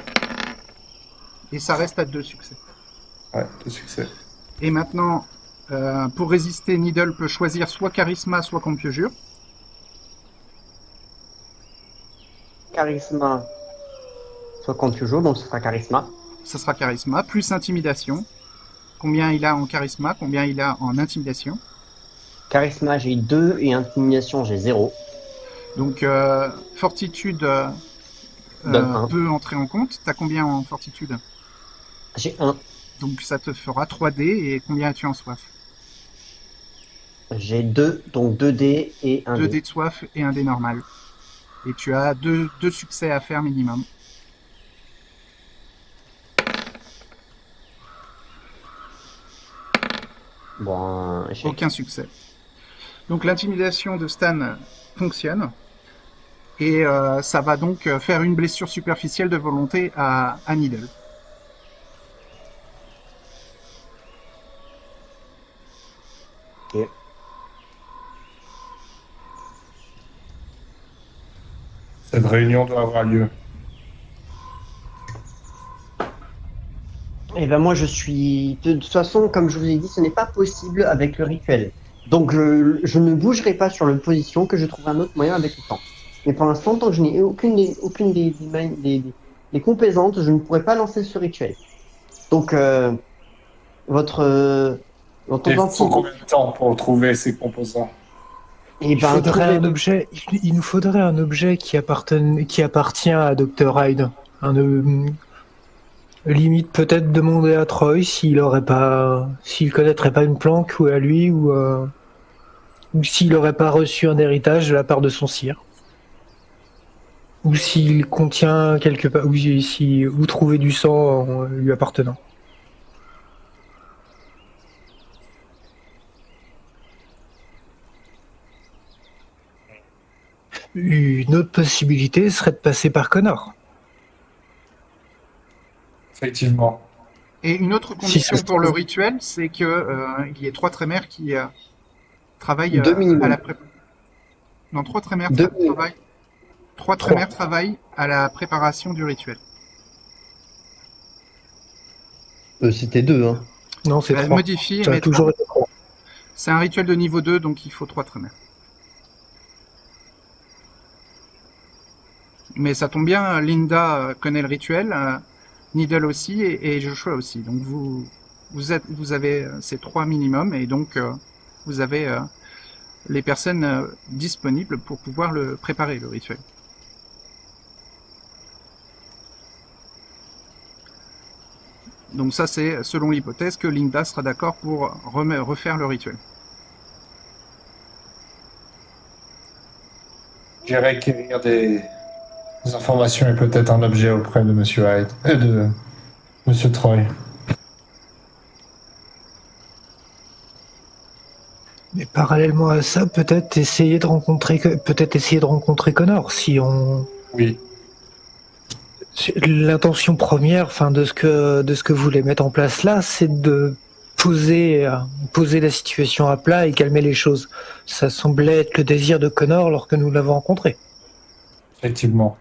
Et ça reste à 2 succès. Ouais, 2 succès. Et maintenant, pour résister, Needle peut choisir soit charisme, soit composure. Charisme, soit confusion, donc ce sera charisme. ça sera charisme, plus intimidation. Combien il a en charisme, combien il a en intimidation. Charisme, j'ai 2 et intimidation, j'ai 0. Donc, fortitude Donne 1. peut entrer en compte. T'as combien en fortitude? J'ai 1. Donc, ça te fera 3 dés. Et combien as-tu en soif? J'ai 2, donc 2 dés et 1 2 dé. dés de soif et un dé normal. Et tu as deux succès à faire minimum. Bon, échec. Aucun succès. Donc l'intimidation de Stan fonctionne. Et ça va donc faire une blessure superficielle de volonté à Needle. Ok. Cette réunion doit avoir lieu. Et ben moi je suis... De toute façon, comme je vous ai dit, ce n'est pas possible avec le rituel. Donc je ne bougerai pas sur la position, que je trouve un autre moyen avec le temps. Mais pour l'instant, tant que je n'ai aucune des complaisantes, je ne pourrai pas lancer ce rituel. Donc votre Il faut vampire... combien de temps pour trouver ces composants? Et Il ben, faudrait trouvez- un objet. Il nous faudrait un objet qui appartient à Dr. Hyde. Limite peut-être demander à Troy s'il connaîtrait pas une planque ou à lui ou s'il aurait pas reçu un héritage de la part de son sire. Ou s'il contient quelque part, ou trouver du sang lui appartenant. Une autre possibilité serait de passer par Connor. Effectivement. Et une autre Si condition ça se pour le trouve- rituel, c'est que il y ait 3 trémères qui travaillent 2 minimum. à la préparation. Non, 3 trémères 2 minimum. travaillent. 3 trémères travaillent à la préparation du rituel. C'était 2, hein. Non, c'est Elle 3. modifie, Ça a mais toujours été 3. c'est un rituel de niveau 2, donc il faut 3 trémères. Mais ça tombe bien, Linda connaît le rituel, Needle aussi et Joshua aussi. Donc vous avez ces 3 minimums et donc vous avez les personnes disponibles pour pouvoir le préparer, le rituel. Donc ça c'est selon l'hypothèse que Linda sera d'accord pour refaire le rituel. J'irai requérir des informations et peut-être un objet auprès de Monsieur Hyde et de Monsieur Troy. Mais parallèlement à ça, peut-être essayer de rencontrer Connor si on. Oui. L'intention première, enfin de ce que vous voulez mettre en place là, c'est de poser la situation à plat et calmer les choses. Ça semblait être le désir de Connor lorsque nous l'avons rencontré. Effectivement.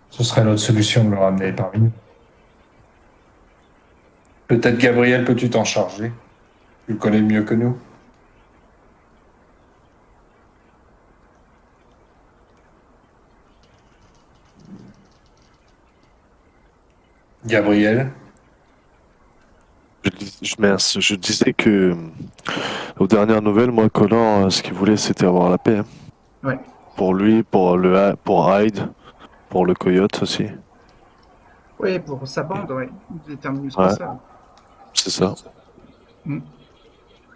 Ce serait notre solution de le ramener parmi nous. Peut-être Gabriel, peux-tu t'en charger? Tu le connais mieux que nous. Gabriel, Je disais que, aux dernières nouvelles, moi, Connor, ce qu'il voulait, c'était avoir la paix. Hein. Ouais. Pour lui, pour Hyde, pour le coyote aussi. Oui, pour sa bande, ouais. Des terminus Ouais. comme ça. C'est ça. Mm.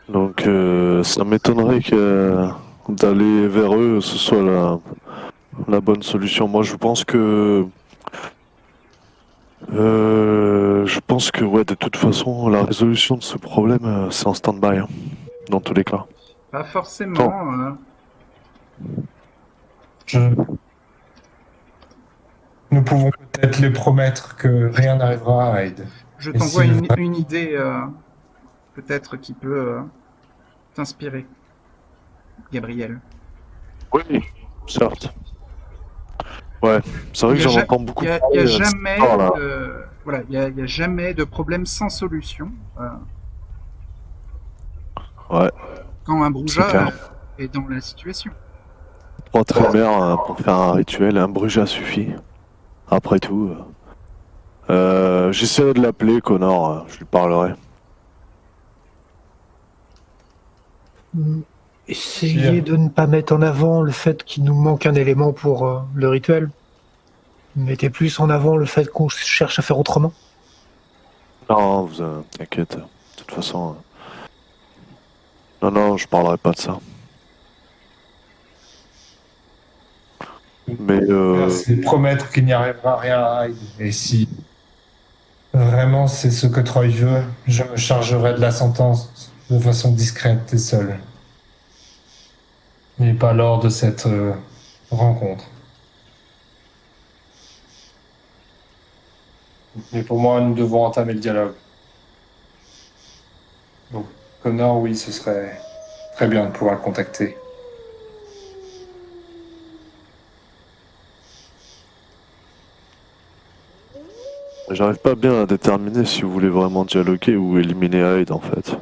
Donc, ça m'étonnerait que d'aller vers eux, ce soit la bonne solution. Moi, je pense que ouais, de toute façon, la résolution de ce problème, c'est en stand-by, hein, dans tous les cas. Pas forcément. nous pouvons peut-être les promettre que rien n'arrivera à Hyde. Je Et t'envoie si- une idée peut-être qui peut t'inspirer, Gabriel. Oui, certes. Ouais, c'est vrai que j'en entends beaucoup Il n'y a, parler, jamais cette histoire-là. voilà, il y a jamais de problème sans solution. Ouais, Quand un c'est Bruja clair. est dans la situation. 3 trémères pour faire un rituel, un bruja suffit. Après tout, J'essaierai de l'appeler, Connor, je lui parlerai. Essayez de ne pas mettre en avant le fait qu'il nous manque un élément pour le rituel. Mettez plus en avant le fait qu'on cherche à faire autrement. Non, vous t'inquiète. De toute façon, non, je parlerai pas de ça. Mais C'est promettre qu'il n'y arrivera rien à Hyde. Et si vraiment c'est ce que Troy veut, je me chargerai de la sentence de façon discrète et seule. Mais pas lors de cette rencontre. Mais pour moi, nous devons entamer le dialogue. Donc, Connor, oui, ce serait très bien de pouvoir le contacter. j'arrive pas bien à déterminer si vous voulez vraiment dialoguer ou éliminer Hyde en fait.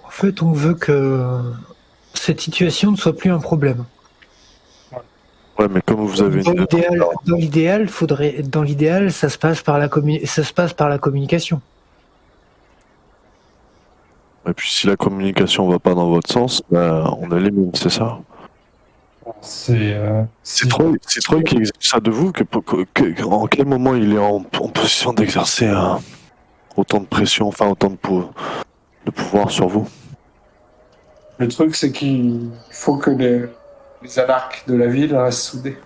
En fait, on veut que cette situation ne soit plus un problème. Ouais, mais comme vous avez une... Dans l'idéal, ça se passe par la communication. Et puis si la communication va pas dans votre sens, bah, on élimine, c'est ça. C'est Troy qui exige ça de vous, en quel moment il est en position d'exercer autant de pression, enfin autant de pouvoir sur vous. Le truc, c'est qu'il faut que les anarques de la ville restent soudés.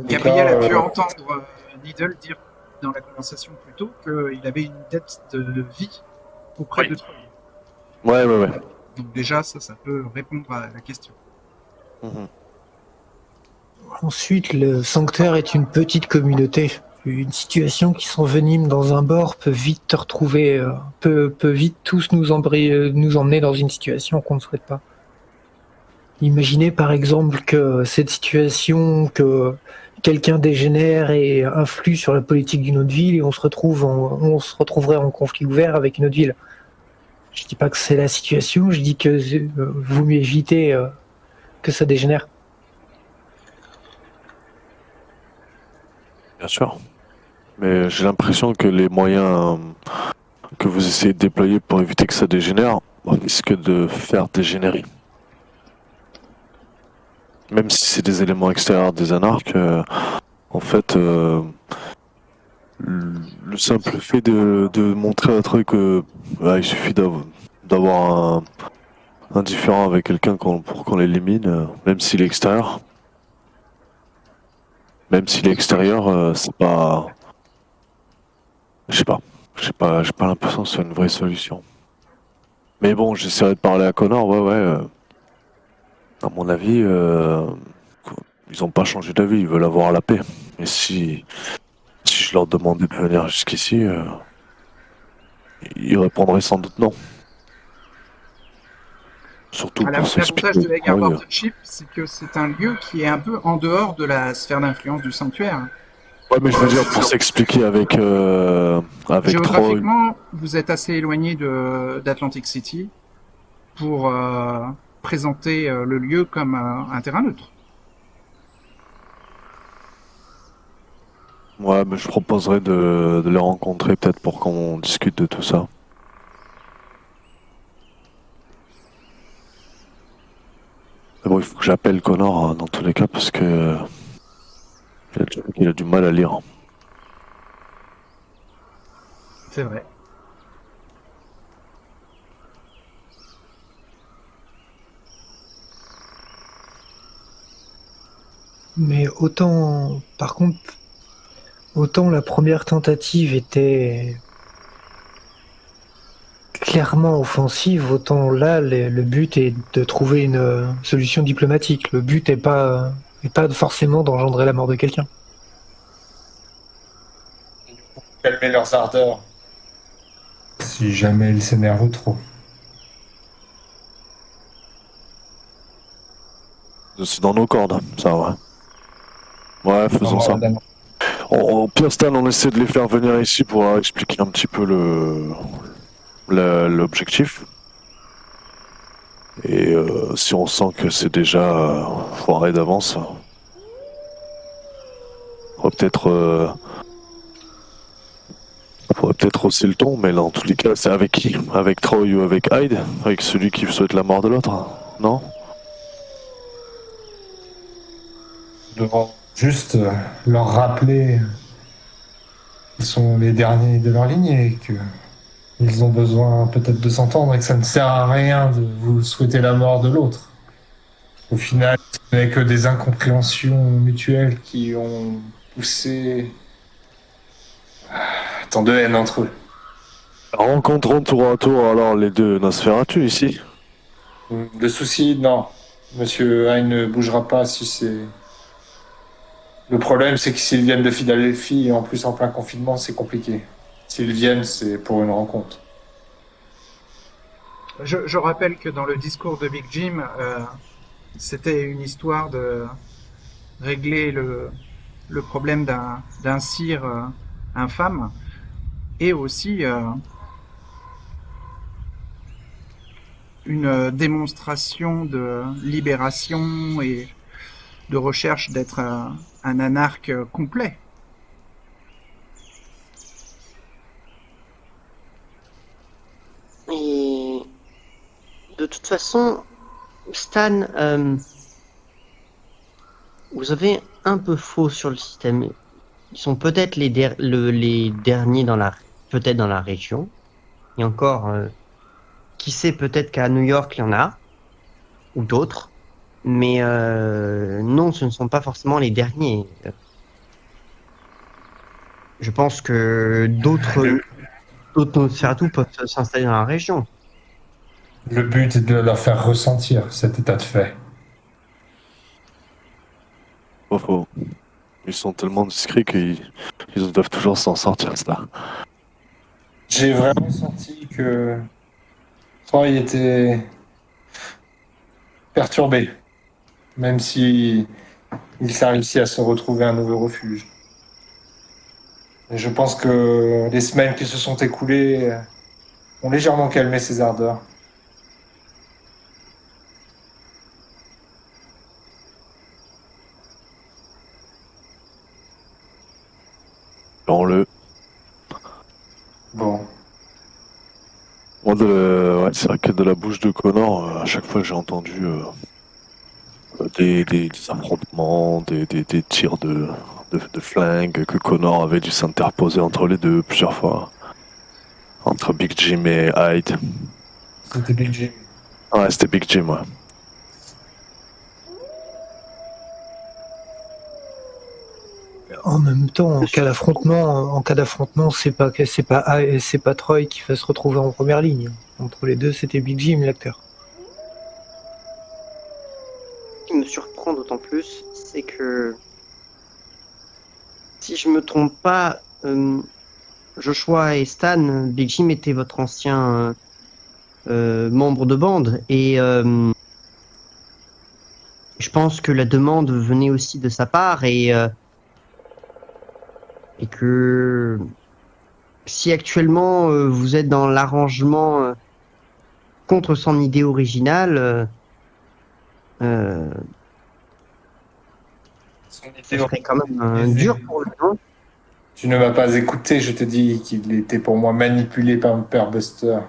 Gabriel a pu entendre Needle dire dans la conversation plus tôt qu'il avait une dette de vie auprès de Troy. Ouais. Donc déjà, ça peut répondre à la question. Mhm. Ensuite, le sanctuaire est une petite communauté. Une situation qui s'envenime dans un bord peut vite te retrouver, peut vite tous nous emmener dans une situation qu'on ne souhaite pas. Imaginez par exemple que cette situation, que quelqu'un dégénère et influe sur la politique d'une autre ville et on se retrouverait en conflit ouvert avec une autre ville. Je dis pas que c'est la situation, je dis que vous mieux évitez que ça dégénère. Bien sûr. Mais j'ai l'impression que les moyens que vous essayez de déployer pour éviter que ça dégénère risquent de faire dégénérer. Même si c'est des éléments extérieurs des anarques, en fait, le simple fait de montrer à Troy que il suffit d'avoir un différend avec quelqu'un pour qu'on l'élimine, même s'il est extérieur. Même s'il est extérieur, c'est pas... Je sais pas. J'ai pas l'impression que ce soit une vraie solution. Mais bon, j'essaierai de parler à Connor, ouais. À mon avis, ils ont pas changé d'avis, ils veulent avoir la paix. Et si je leur demandais de venir jusqu'ici, ils répondraient sans doute non. Surtout pour L'avantage s'expliquer. de Hagar Ship, c'est que c'est un lieu qui est un peu en dehors de la sphère d'influence du sanctuaire. Ouais, mais je veux dire pour s'expliquer avec Troy. Géographiquement, vous êtes assez éloigné d'Atlantic City pour présenter le lieu comme un terrain neutre. Ouais, mais je proposerais de les rencontrer peut-être pour qu'on discute de tout ça. Mais bon, il faut que j'appelle Connor dans tous les cas parce que il a du mal à lire. C'est vrai. Mais par contre, autant la première tentative était clairement offensive, autant là, le but est de trouver une solution diplomatique. Le but n'est pas forcément d'engendrer la mort de quelqu'un. Calmer leurs ardeurs. Si jamais ils s'énervent trop. C'est dans nos cordes, ça, ouais. Ouais, faisons ça. Au pire, Stan, on essaie de les faire venir ici pour expliquer un petit peu l'objectif. Et si on sent que c'est déjà foiré d'avance, faudrait peut-être hausser le ton, mais là, en tous les cas, c'est avec qui? Avec Troy ou avec Hyde? Avec celui qui souhaite la mort de l'autre? Non? Nous devons juste leur rappeler qu'ils sont les derniers de leur lignée et qu'ils ont besoin peut-être de s'entendre et que ça ne sert à rien de vous souhaiter la mort de l'autre. Au final, ce n'est que des incompréhensions mutuelles qui ont poussé tant de haine entre eux. Rencontrons tour à tour alors les deux Nosferatu ici. Le souci, non. Monsieur Hein ne bougera pas si c'est... Le problème, c'est que s'ils viennent de Philadelphie, et en plus en plein confinement, c'est compliqué. S'ils viennent, c'est pour une rencontre. Je rappelle que dans le discours de Big Jim, c'était une histoire de régler le problème d'un cire infâme et aussi une démonstration de libération et de recherche d'être un anarque complet. Et de toute façon, Stan, vous avez un peu faux sur le système. Ils sont peut-être les derniers peut-être dans la région. Et encore, qui sait, peut-être qu'à New York, il y en a, ou d'autres. Mais non, ce ne sont pas forcément les derniers. Je pense que d'autres Nosferatu peuvent s'installer dans la région. Le but est de leur faire ressentir cet état de fait. Pas faux. Ils sont tellement discrets qu'ils doivent toujours s'en sortir, ça. J'ai vraiment senti que Troy était perturbé, même si il s'est réussi à se retrouver un nouveau refuge. Et je pense que les semaines qui se sont écoulées ont légèrement calmé ses ardeurs. Le Bon, Moi, ouais, c'est vrai que de la bouche de Connor, à chaque fois j'ai entendu des affrontements, des tirs de flingue, que Connor avait dû s'interposer entre les deux plusieurs fois. Entre Big Jim et Hyde. c'était Big Jim. Ouais, c'était Big Jim, ouais. En même temps, en cas d'affrontement, c'est pas Troy qui va se retrouver en première ligne. Entre les deux, c'était Big Jim, l'acteur. Ce qui me surprend d'autant plus, c'est que si je me trompe pas, Joshua et Stan, Big Jim était votre ancien membre de bande et je pense que la demande venait aussi de sa part et que si actuellement vous êtes dans l'arrangement contre son idée originale, Son idée ça serait quand même dur pour lui, non? Tu ne m'as pas écouté, je te dis qu'il était pour moi manipulé par mon père Buster.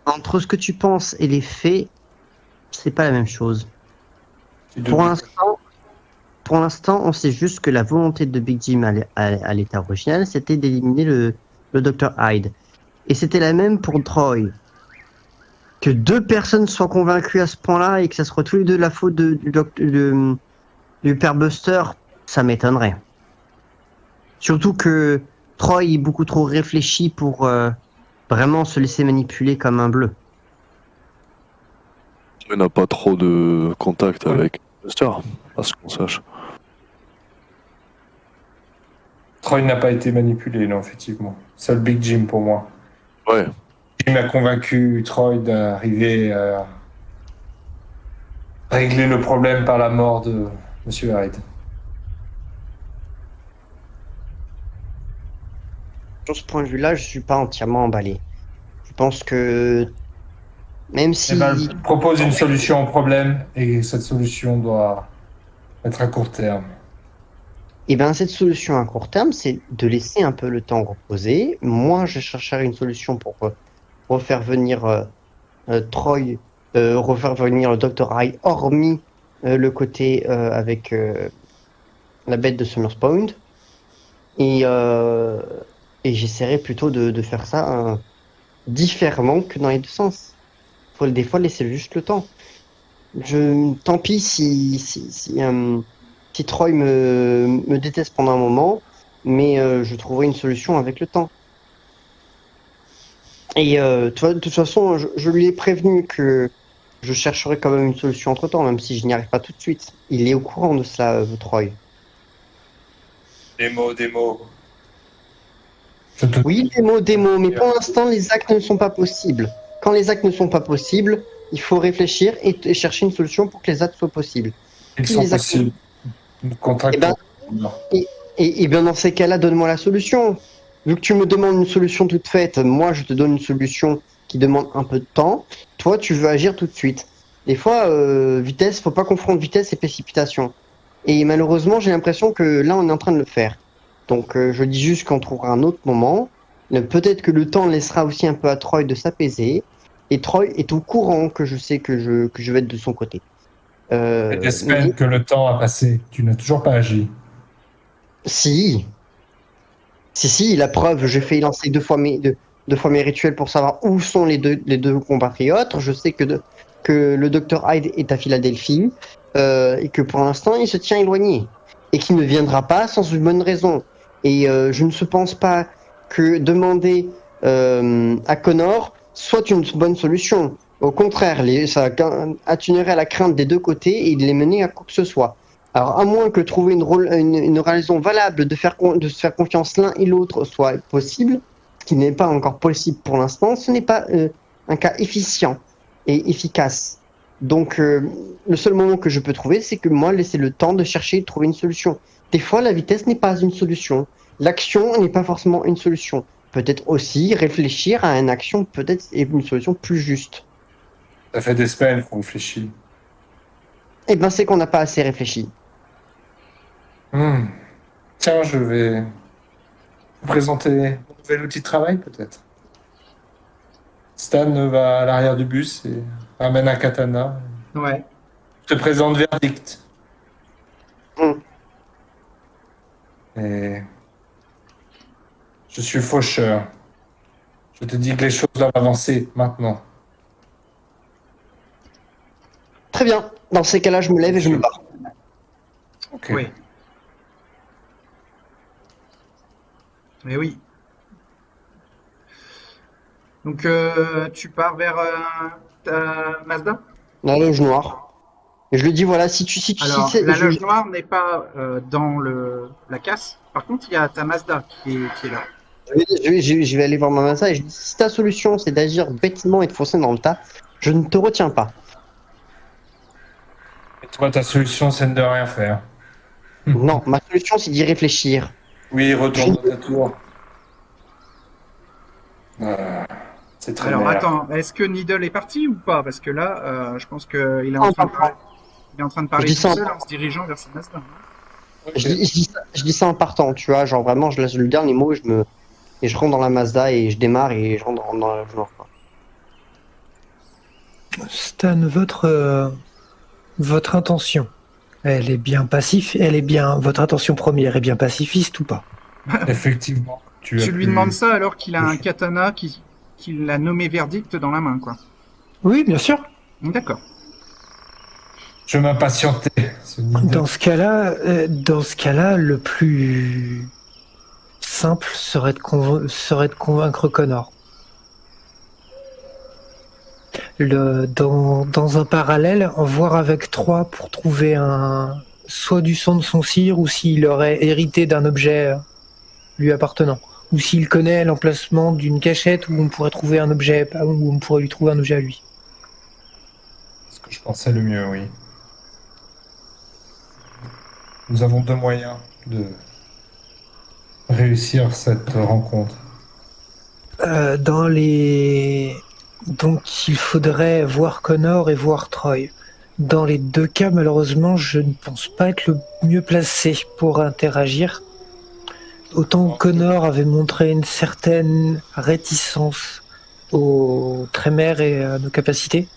Entre ce que tu penses et les faits, c'est pas la même chose. Tu Pour doutes. l'instant, on sait juste que la volonté de Big Jim à l'état original, c'était d'éliminer le Dr Hyde. Et c'était la même pour Troy. Que deux personnes soient convaincues à ce point-là et que ça soit tous les deux la faute du père Buster, ça m'étonnerait. Surtout que Troy est beaucoup trop réfléchi pour vraiment se laisser manipuler comme un bleu. Il n'a pas trop de contact avec Buster, à ce qu'on sache. Troy n'a pas été manipulé, non, effectivement. Seul Big Jim pour moi. Ouais, Jim a convaincu Troy d'arriver à régler le problème par la mort de Monsieur Hyde. Sur ce point de vue-là, je suis pas entièrement emballé. Je pense que même si Eh ben, je propose une solution au problème et cette solution doit être à court terme. Et bien, cette solution à court terme, c'est de laisser un peu le temps reposer. Moi, je chercherai une solution pour refaire venir Troy, refaire venir le Dr. Hyde, hormis le côté avec la bête de Summers Point. Et j'essaierai plutôt de faire ça différemment que dans les deux sens. Faut des fois laisser juste le temps. Tant pis si Troy me déteste pendant un moment, mais je trouverai une solution avec le temps. Et tu vois, de toute façon, je lui ai prévenu que je chercherai quand même une solution entre-temps, même si je n'y arrive pas tout de suite. Il est au courant de cela, Troy. Des mots. Oui, des mots, mais pour l'instant, les actes ne sont pas possibles. Quand les actes ne sont pas possibles, il faut réfléchir et chercher une solution pour que les actes soient possibles. Ils Si sont les actes- possibles. Eh ben, et bien dans ces cas-là, donne-moi la solution. Vu que tu me demandes une solution toute faite, moi je te donne une solution qui demande un peu de temps. Toi, tu veux agir tout de suite. Des fois, vitesse, faut pas confondre vitesse et précipitation. Et malheureusement, j'ai l'impression que là, on est en train de le faire. Donc, je dis juste qu'on trouvera un autre moment. Peut-être que le temps laissera aussi un peu à Troy de s'apaiser. Et Troy est au courant que je sais que je vais être de son côté. Il y a des semaines que le temps a passé. Tu n'as toujours pas agi. Si, la preuve, j'ai fait lancer deux fois mes rituels pour savoir où sont les deux compatriotes. Je sais que le docteur Hyde est à Philadelphie et que pour l'instant, il se tient éloigné et qu'il ne viendra pas sans une bonne raison. Et je ne pense pas que demander à Connor soit une bonne solution. Au contraire, ça atténuerait la crainte des deux côtés et de les mener à quoi que ce soit. Alors, à moins que trouver une raison valable de se faire confiance l'un et l'autre soit possible, ce qui n'est pas encore possible pour l'instant, ce n'est pas un cas efficient et efficace. Donc, le seul moment que je peux trouver, c'est que moi, laisser le temps de chercher et de trouver une solution. Des fois, la vitesse n'est pas une solution. L'action n'est pas forcément une solution. Peut-être aussi réfléchir à une action, peut-être est une solution plus juste. Ça fait des semaines qu'on réfléchit. Eh ben, c'est qu'on n'a pas assez réfléchi. Tiens, je vais vous présenter mon nouvel outil de travail, peut-être. Stan va à l'arrière du bus et ramène un katana. Ouais. Je te présente Verdict. Hmm. Et je suis faucheur. Je te dis que les choses doivent avancer maintenant. Très bien. Dans ces cas-là, je me lève et je me barre. Ok. Oui. Mais oui. Donc, tu pars vers ta Mazda? La loge noire. Et je lui dis voilà, si Alors, c'est- la je- loge noire n'est pas dans la casse. Par contre, il y a ta Mazda qui est là. je vais aller voir ma massa et je dis si ta solution c'est d'agir bêtement et de foncer dans le tas, je ne te retiens pas. Et toi, ta solution, c'est de rien faire. Non, ma solution c'est d'y réfléchir. Oui, retourne dans ta tour. C'est très Alors, bien. attends, est-ce que Needle est parti ou pas? Parce que là, je pense qu'il est Non, pas il est en train de parler Je dis tout ça en seul partant. en se dirigeant vers sa Mazda. Je dis ça en partant, tu vois, genre vraiment je laisse le dernier mot et je rentre dans la Mazda et je démarre et je rentre dans la loge noire, quoi. Stan, votre intention, elle est bien votre intention première est bien pacifiste ou pas? Effectivement. Tu lui demandes ça alors qu'il a un katana qu'il a nommé Verdict dans la main, quoi. Oui, bien sûr. D'accord. Je m'impatientais. Ce nid de- Dans ce cas-là, le plus simple serait de convaincre Connor. Dans un parallèle, en voir avec 3 pour trouver soit du sang de son cire ou s'il aurait hérité d'un objet lui appartenant. Ou s'il connaît l'emplacement d'une cachette où on pourrait trouver un objet, où on pourrait lui trouver un objet à lui. C'est ce que je pensais le mieux, oui. Nous avons 2 moyens de réussir cette rencontre. Donc il faudrait voir Connor et voir Troy. Dans les deux cas, malheureusement, je ne pense pas être le mieux placé pour interagir. Autant Connor avait montré une certaine réticence aux trémères et à nos capacités,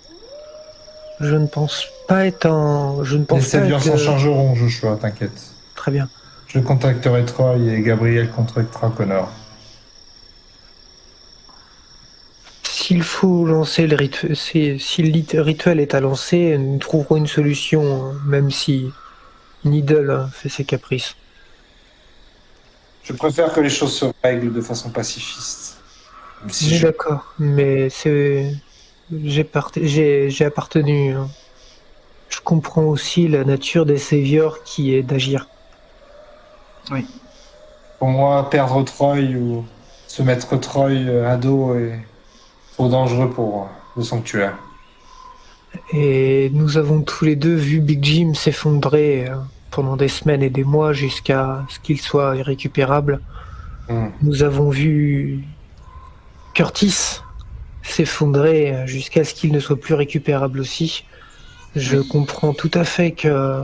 je ne pense pas être en... Je ne Les pense pas sévières être s'en le... chargeront, Joshua, t'inquiète. Très bien. Je contacterai Troy et Gabriel contactera Connor. S'il faut lancer le rituel, si le rituel est à lancer, nous trouverons une solution, même si Needle fait ses caprices. Je préfère que les choses se règlent de façon pacifiste. Même On si est je... d'accord, mais j'ai appartenu. Hein. Je comprends aussi la nature des saviors qui est d'agir. Oui. Pour moi, perdre Troy ou se mettre Troy à dos est trop dangereux pour le sanctuaire. Et nous avons tous les deux vu Big Jim s'effondrer pendant des semaines et des mois jusqu'à ce qu'il soit irrécupérable. Nous avons vu Curtis s'effondrer jusqu'à ce qu'il ne soit plus récupérable aussi. Je comprends tout à fait que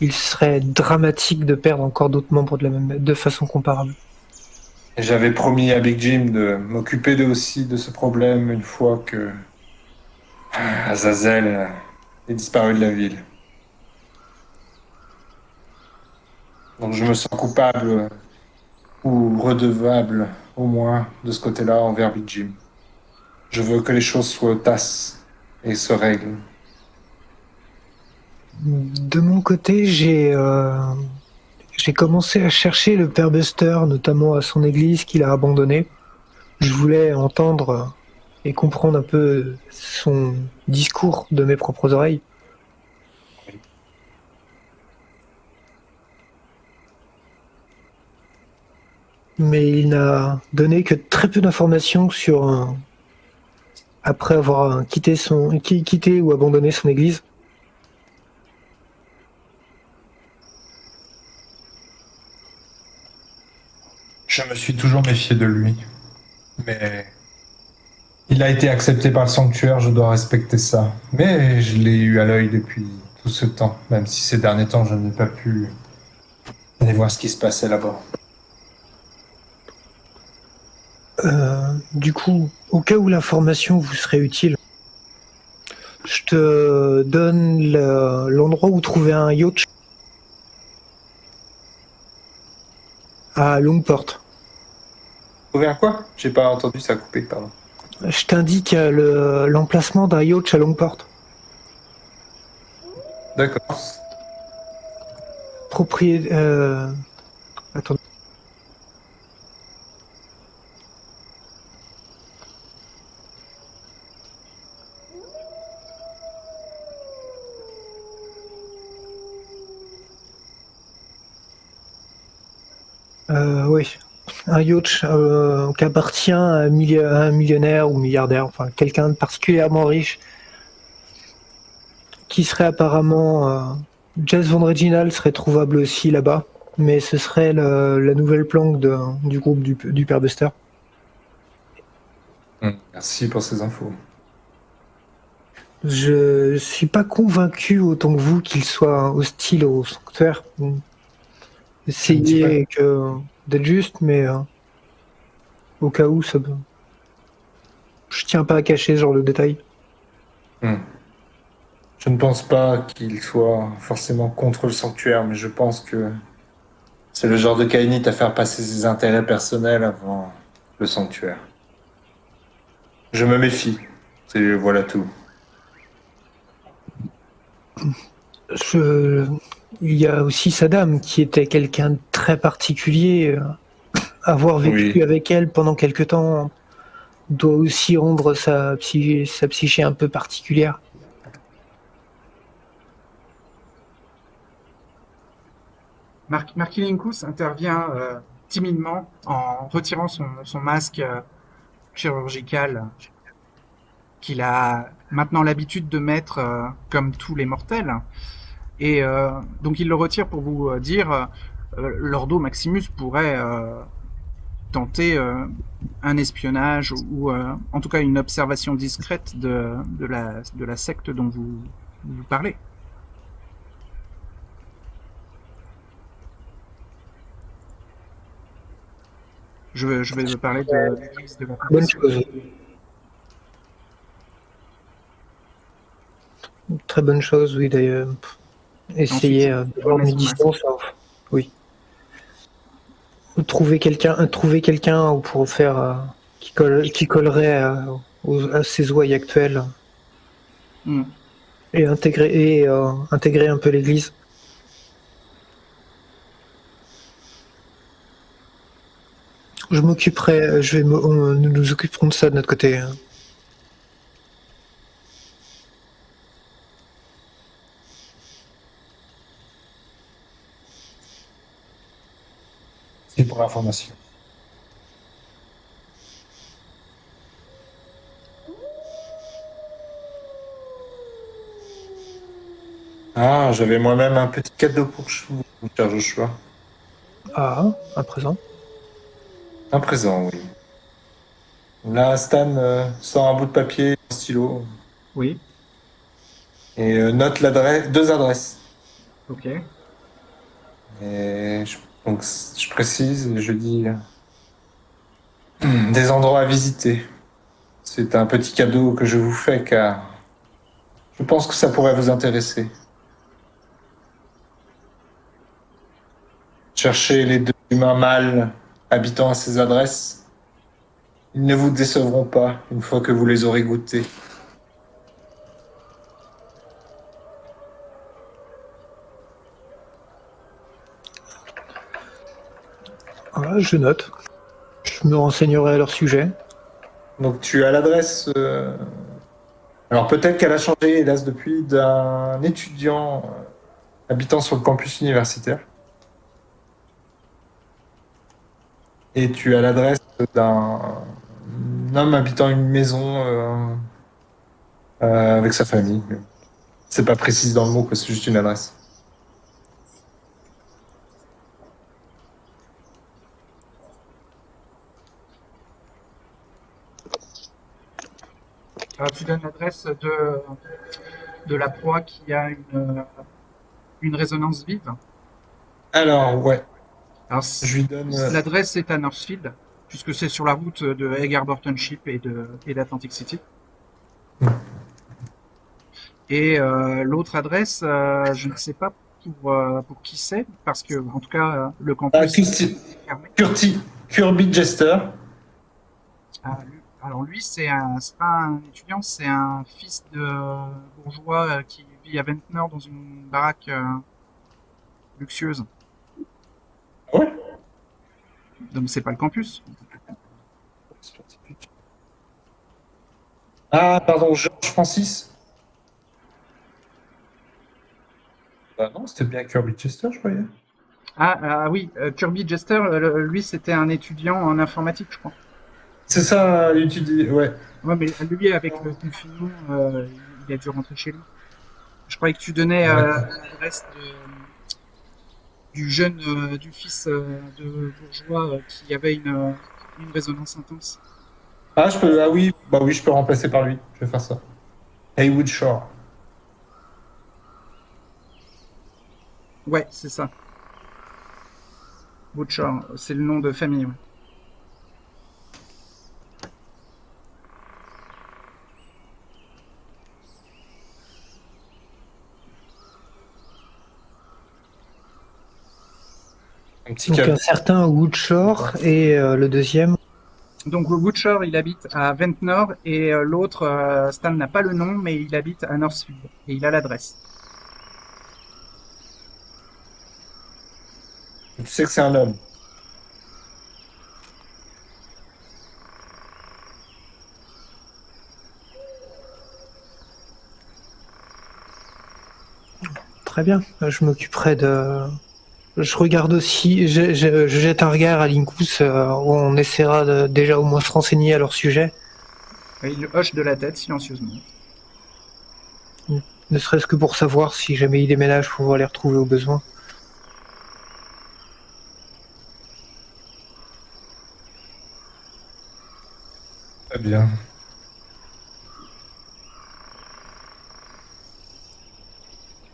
il serait dramatique de perdre encore d'autres membres de façon comparable. Et j'avais promis à Big Jim de m'occuper aussi de ce problème une fois que Azazel est disparu de la ville. Donc je me sens coupable ou redevable au moins de ce côté-là envers Big Jim. Je veux que les choses soient tasses et se règlent. De mon côté, j'ai commencé à chercher le père Buster, notamment à son église qu'il a abandonnée. Je voulais entendre et comprendre un peu son discours de mes propres oreilles. Mais il n'a donné que très peu d'informations sur après avoir quitté ou abandonné son église. Je me suis toujours méfié de lui. Mais il a été accepté par le sanctuaire, je dois respecter ça. Mais je l'ai eu à l'œil depuis tout ce temps, même si ces derniers temps je n'ai pas pu aller voir ce qui se passait là-bas. Du coup, au cas où l'information vous serait utile, je te donne l'endroit où trouver un yacht à Longport. Trouver un quoi? J'ai pas entendu, ça a coupé, pardon. Je t'indique l'emplacement d'un yacht à Longport. D'accord. Propriété. Attends. Oui. Un yacht qui appartient à un millionnaire ou milliardaire, enfin quelqu'un de particulièrement riche, qui serait apparemment... Jess Von Reginald serait trouvable aussi là-bas, mais ce serait la nouvelle planque du groupe du Père Buster. Merci pour ces infos. Je suis pas convaincu autant que vous qu'il soit hostile au sanctuaire. Essayez d'être juste, mais au cas où, ça peut... Je tiens pas à cacher ce genre de détails. Je ne pense pas qu'il soit forcément contre le sanctuaire, mais je pense que c'est le genre de Kainite à faire passer ses intérêts personnels avant le sanctuaire. Je me méfie. Voilà tout. Il y a aussi sa dame qui était quelqu'un de très particulier. Avoir vécu avec elle pendant quelque temps doit aussi rendre sa psyché un peu particulière. Markilinkus intervient timidement en retirant son masque chirurgical qu'il a maintenant l'habitude de mettre comme tous les mortels. Et donc il le retire pour vous dire Lordo Maximus pourrait tenter un espionnage ou en tout cas une observation discrète de la secte dont Vous parlez. Je vais parler de l'église de la Bonne confession. chose. Très bonne chose, oui, d'ailleurs. Essayer Ensuite, d'avoir une remet son masque. distance. Oui. Trouver quelqu'un pour faire qui collerait à ses ouailles actuelles Hmm. et intégrer un peu l'église. Je m'occuperai, nous nous occuperons de ça de notre côté. C'est pour l'information. Ah, j'avais moi-même un petit cadeau pour vous, cher Joshua. Ah, à présent. Un présent, oui. Là, Stan sort un bout de papier, un stylo, Oui, et note l'adresse, 2 adresses. ok. Et donc, je précise et je dis des endroits à visiter. C'est un petit cadeau que je vous fais car je pense que ça pourrait vous intéresser. Cherchez les 2 humains mâles habitant à ces adresses. Ils ne vous décevront pas une fois que vous les aurez goûtés. Voilà, je note. Je me renseignerai à leur sujet. Donc tu as l'adresse. Alors peut-être qu'elle a changé, hélas, depuis d'un étudiant habitant sur le campus universitaire. Et tu as l'adresse d'un homme habitant une maison avec sa famille. C'est pas précis dans le mot, que c'est juste une adresse. Tu donnes l'adresse de la proie qui a une résonance vive. Alors, ouais, Alors, je lui donne. l'adresse est à Northfield, puisque c'est sur la route de Egg Harbor Township et d'Atlantic City. Et l'autre adresse, je ne sais pas pour qui c'est, parce que, en tout cas, le campus est fermé. Kirby Jester. Alors lui, c'est pas un étudiant, c'est un fils de bourgeois qui vit à Ventnor dans une baraque luxueuse. Ouais. Donc c'est pas le campus. Ah, pardon, George Francis. Bah non, c'était bien Kirby Jester, je croyais. Oui, Kirby Jester, lui c'était un étudiant en informatique, je crois. C'est ça, l'étude. Ouais. Ouais, mais lui avec le confinement, il a dû rentrer chez lui. Je croyais que tu donnais Ouais. l'adresse du fils de bourgeois qui avait une résonance intense. Ah, je peux. Ah oui, bah oui, je peux remplacer par lui. Je vais faire ça. Haywood Shore. Ouais, c'est ça. Butcher, c'est le nom de famille. Ouais. Un petit Donc cadeau. un certain Woodshore et le deuxième. Donc Butcher, il habite à Ventnor et l'autre, Stan n'a pas le nom, mais il habite à Northfield et il a l'adresse. Tu sais que c'est un homme. Très bien. Je m'occuperai de. Je regarde aussi. Je jette un regard à Linkus où on essaiera déjà au moins se renseigner à leur sujet, Il hoche de la tête silencieusement. ne serait-ce que pour savoir si jamais ils déménagent, pouvoir les retrouver au besoin. Très bien.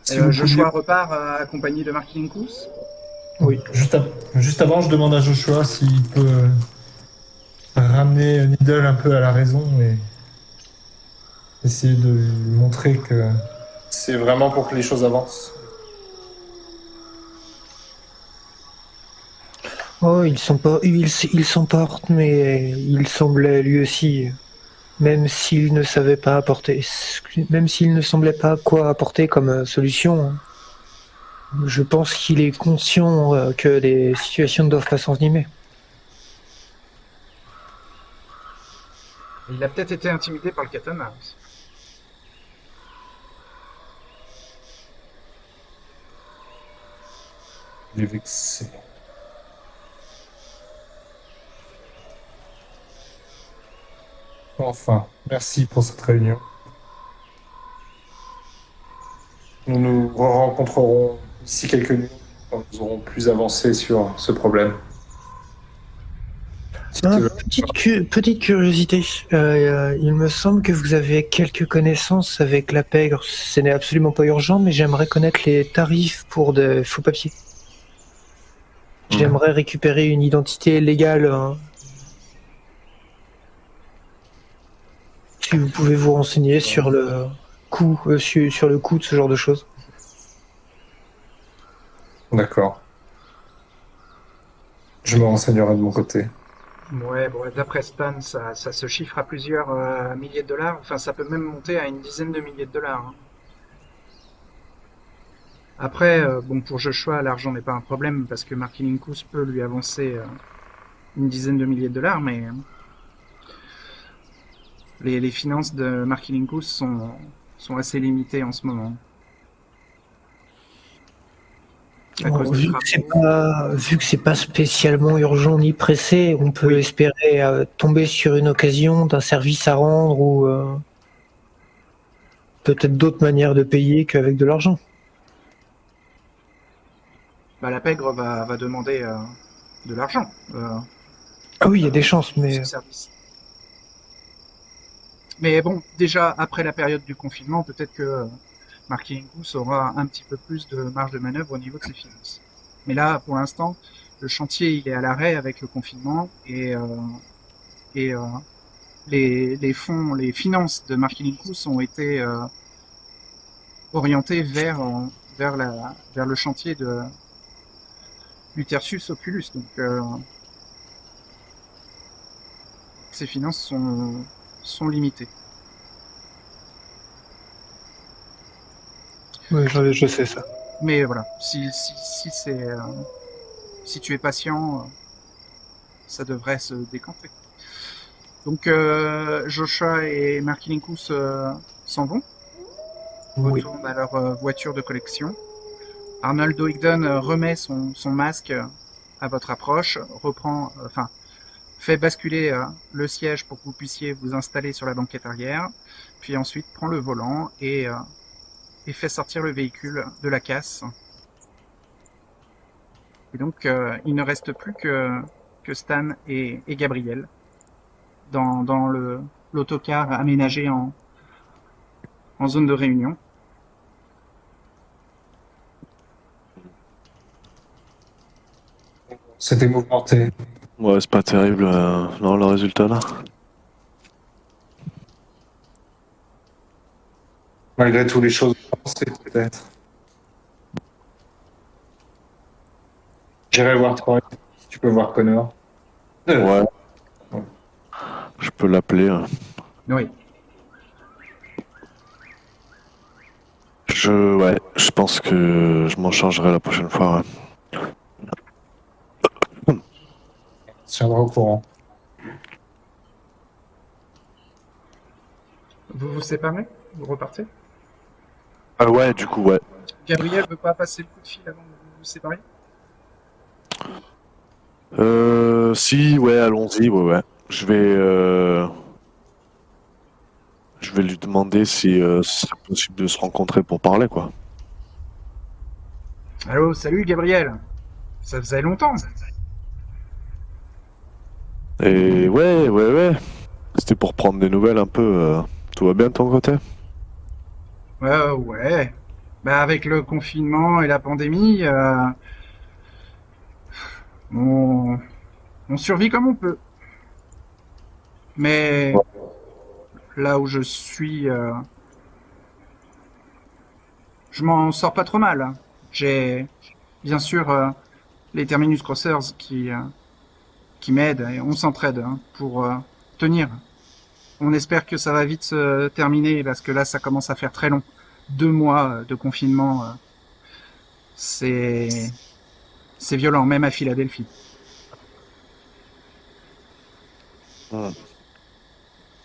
Si vous Joshua pouviez- repart accompagné de Mark Linkus. Oui. Juste avant, je demande à Joshua s'il peut ramener Needle un peu à la raison et essayer de lui montrer que c'est vraiment pour que les choses avancent. Oh, il s'emporte, mais il semblait lui aussi, même s'il ne savait pas apporter, même s'il ne semblait pas quoi apporter comme solution. Je pense qu'il est conscient que les situations ne doivent pas s'envenimer. Il a peut-être été intimidé par le katana aussi. Il est vexé. Enfin, merci pour cette réunion. Nous nous rencontrerons d'ici quelques minutes quand nous aurons plus avancé sur ce problème. Petite curiosité, il me semble que vous avez quelques connaissances avec la pègre. Ce n'est absolument pas urgent, mais j'aimerais connaître les tarifs pour de faux papiers. J'aimerais récupérer une identité légale. Si vous pouvez vous renseigner sur le coût, sur le coût de ce genre de choses. D'accord. Je me renseignerai de mon côté. Ouais, bon, d'après Stan, ça se chiffre à plusieurs milliers de dollars. Enfin, ça peut même monter à une dizaine de milliers de dollars, hein. Après, bon, pour Joshua, l'argent n'est pas un problème parce que Markininkus peut lui avancer une dizaine de milliers de dollars, mais les finances de Markininkus sont assez limitées en ce moment. À Bon, cause des vu que c'est pas spécialement urgent ni pressé, on peut espérer tomber sur une occasion d'un service à rendre ou peut-être d'autres manières de payer qu'avec de l'argent. Bah, la pègre va demander de l'argent Ah oui, il y a des chances, pour mais ce service. Mais bon, déjà après la période du confinement, peut-être que Markininkus aura un petit peu plus de marge de manœuvre au niveau de ses finances. Mais là, pour l'instant, le chantier il est à l'arrêt avec le confinement et les fonds, les finances de Markininkus ont été orientées vers le chantier de Lutertius Oculus. Donc ses finances sont limitées. oui, je sais ça. Mais voilà, si tu es patient, ça devrait se décanter. Donc Joshua et Markininkus s'en vont, Oui. retournent à leur voiture de collection. Arnold O'Higdon remet son masque à votre approche, fait basculer le siège pour que vous puissiez vous installer sur la banquette arrière, puis ensuite prend le volant et fait sortir le véhicule de la casse. Et donc il ne reste plus que Stan et Gabriel dans l'autocar aménagé en zone de réunion. C'était mouvementé. Ouais, c'est pas terrible, non, le résultat là. Malgré tout, les choses avancées, peut-être. J'irai voir Troy. Si tu peux voir Connor. Ouais. Je peux l'appeler. Oui. Je pense que je m'en chargerai la prochaine fois. Ouais. On se tiendra au courant. Vous vous séparez? Vous repartez? Ouais, du coup, ouais. Gabriel veut pas passer le coup de fil avant de vous séparer? Si, ouais, allons-y, ouais. Je vais lui demander si ce serait possible de se rencontrer pour parler, quoi. Allô, salut Gabriel. Ça faisait longtemps. Et ouais. C'était pour prendre des nouvelles un peu. Tout va bien de ton côté? Ouais. Bah, avec le confinement et la pandémie, on, on survit comme on peut. Mais là où je suis, je m'en sors pas trop mal, hein. J'ai bien sûr les Terminus Crossers qui m'aident et on s'entraide, hein, pour tenir. On espère que ça va vite se terminer parce que là, ça commence à faire très long. 2 mois de confinement, c'est c'est violent, même à Philadelphie. Hmm.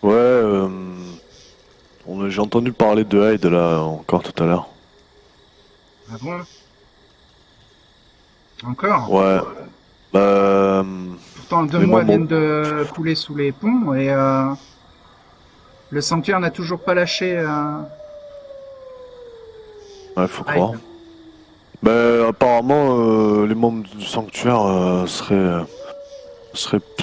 Ouais, j'ai entendu parler de Hyde là encore tout à l'heure. Ah bon? Encore? Ouais. Bah, Pourtant, deux mais moi, mois viennent de couler sous les ponts et le sanctuaire n'a toujours pas lâché ouais, faut croire. Hyde. Bah, apparemment, les membres du sanctuaire seraient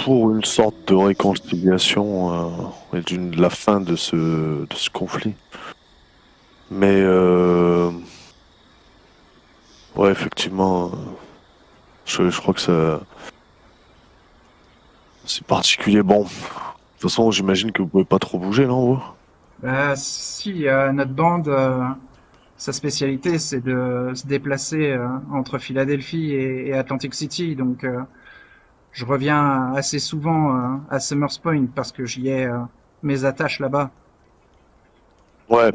pour une sorte de réconciliation et de la fin de ce conflit. Mais ouais, effectivement, je crois que c'est particulier. Bon, de toute façon, j'imagine que vous pouvez pas trop bouger, non, vous? Bah, si, notre bande, sa spécialité, c'est de se déplacer entre Philadelphie et Atlantic City. Donc, je reviens assez souvent à Summers Point parce que j'y ai mes attaches là-bas. Ouais.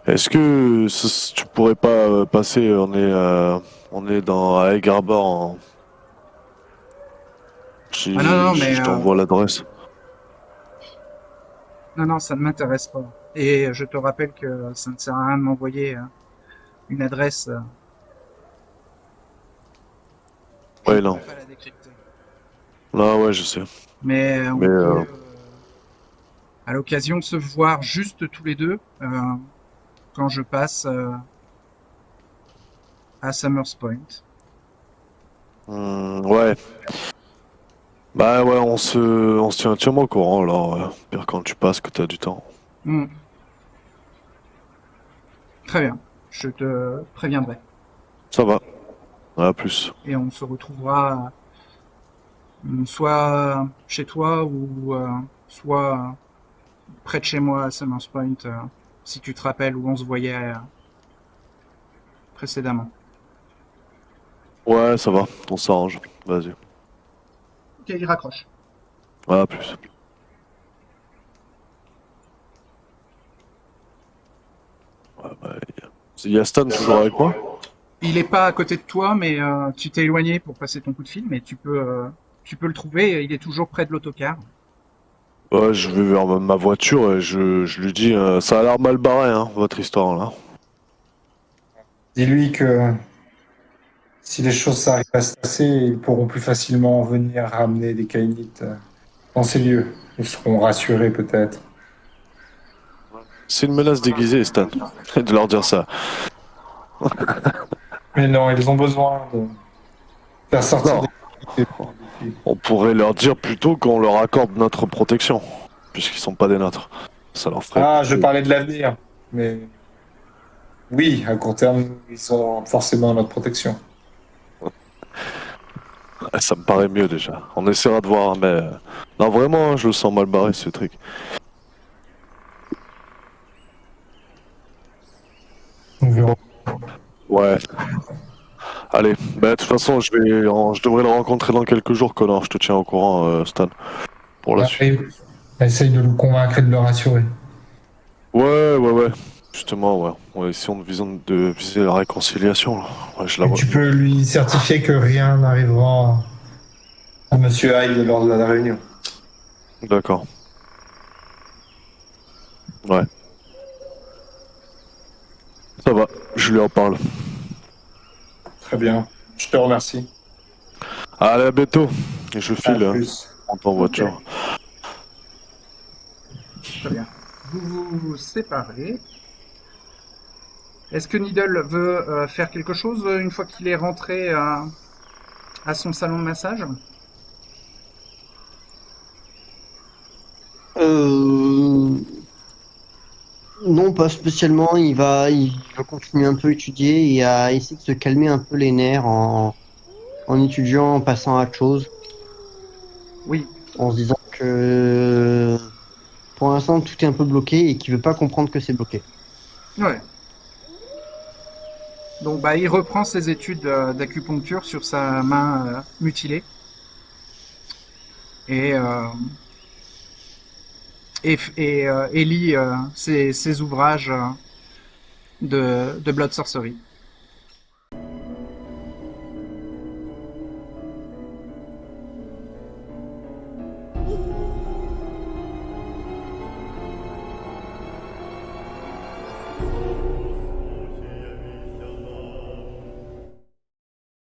Est-ce que tu pourrais pas passer? On est à Egg Harbor. Ah non, non, mais Je t'envoie l'adresse. non, non, ça ne m'intéresse pas. Et je te rappelle que ça ne sert à rien de m'envoyer une adresse. Je ne Ouais, pourrais non. pas la décrypter. Là, ouais, je sais. Mais Mais on peut, à l'occasion, se voir juste tous les deux quand je passe à Summers Point. ouais. Bah ouais, on se tient entièrement au courant alors. Pire quand tu passes que t'as du temps. Hmm, très bien, je te préviendrai. Ça va. À plus. Et on se retrouvera soit chez toi ou soit près de chez moi à Summers Point, si tu te rappelles où on se voyait précédemment. Ouais, ça va. On s'arrange. Vas-y. Ok, il raccroche. À plus. Ouais, bah, il y a Stan toujours avec moi? Il est pas à côté de toi, mais tu t'es éloigné pour passer ton coup de fil, mais tu peux le trouver. Il est toujours près de l'autocar. Ouais, je vais vers ma voiture et je lui dis ça a l'air mal barré, hein, votre histoire là. Dis-lui que si les choses s'arrivent à se passer, ils pourront plus facilement venir ramener des Kainites dans ces lieux. Ils seront rassurés peut-être. C'est une menace déguisée, Stan. De leur dire ça. Mais non, ils ont besoin de faire sortir Non, des Kainites. on pourrait leur dire plutôt qu'on leur accorde notre protection, puisqu'ils sont pas des nôtres. Ça leur ferait. Ah, je parlais de l'avenir. Mais oui, à court terme, ils sont forcément notre protection. Ça me paraît mieux déjà. On essaiera de voir, mais non vraiment, je le sens mal barré ce truc. Nous verrons. Ouais. Allez, bah de toute façon, je devrais le rencontrer dans quelques jours, Connor. Je te tiens au courant, Stan, pour la suite. Et essaye de le convaincre et de le rassurer. Ouais, ouais, ouais. Justement, ouais. On essayons de viser la réconciliation, là. Ouais, je la Et vois. tu peux lui certifier que rien n'arrivera à Monsieur Hyde lors de la réunion. D'accord. Ouais. Ça va. Je lui en parle. Très bien. Je te remercie. Allez, à bientôt. Et je À file, hein. plus. Rentre en Ok, voiture. très bien. Vous vous séparez. Est-ce que Needle veut faire quelque chose une fois qu'il est rentré à son salon de massage? Euh... Non, Non, pas spécialement. Il va continuer un peu à étudier et à essayer de se calmer un peu les nerfs en étudiant, en passant à autre chose, Oui. en se disant que pour l'instant tout est un peu bloqué et qu'il veut pas comprendre que c'est bloqué. Ouais. Donc bah il reprend ses études d'acupuncture sur sa main mutilée et et lit ses ouvrages de Blood Sorcery.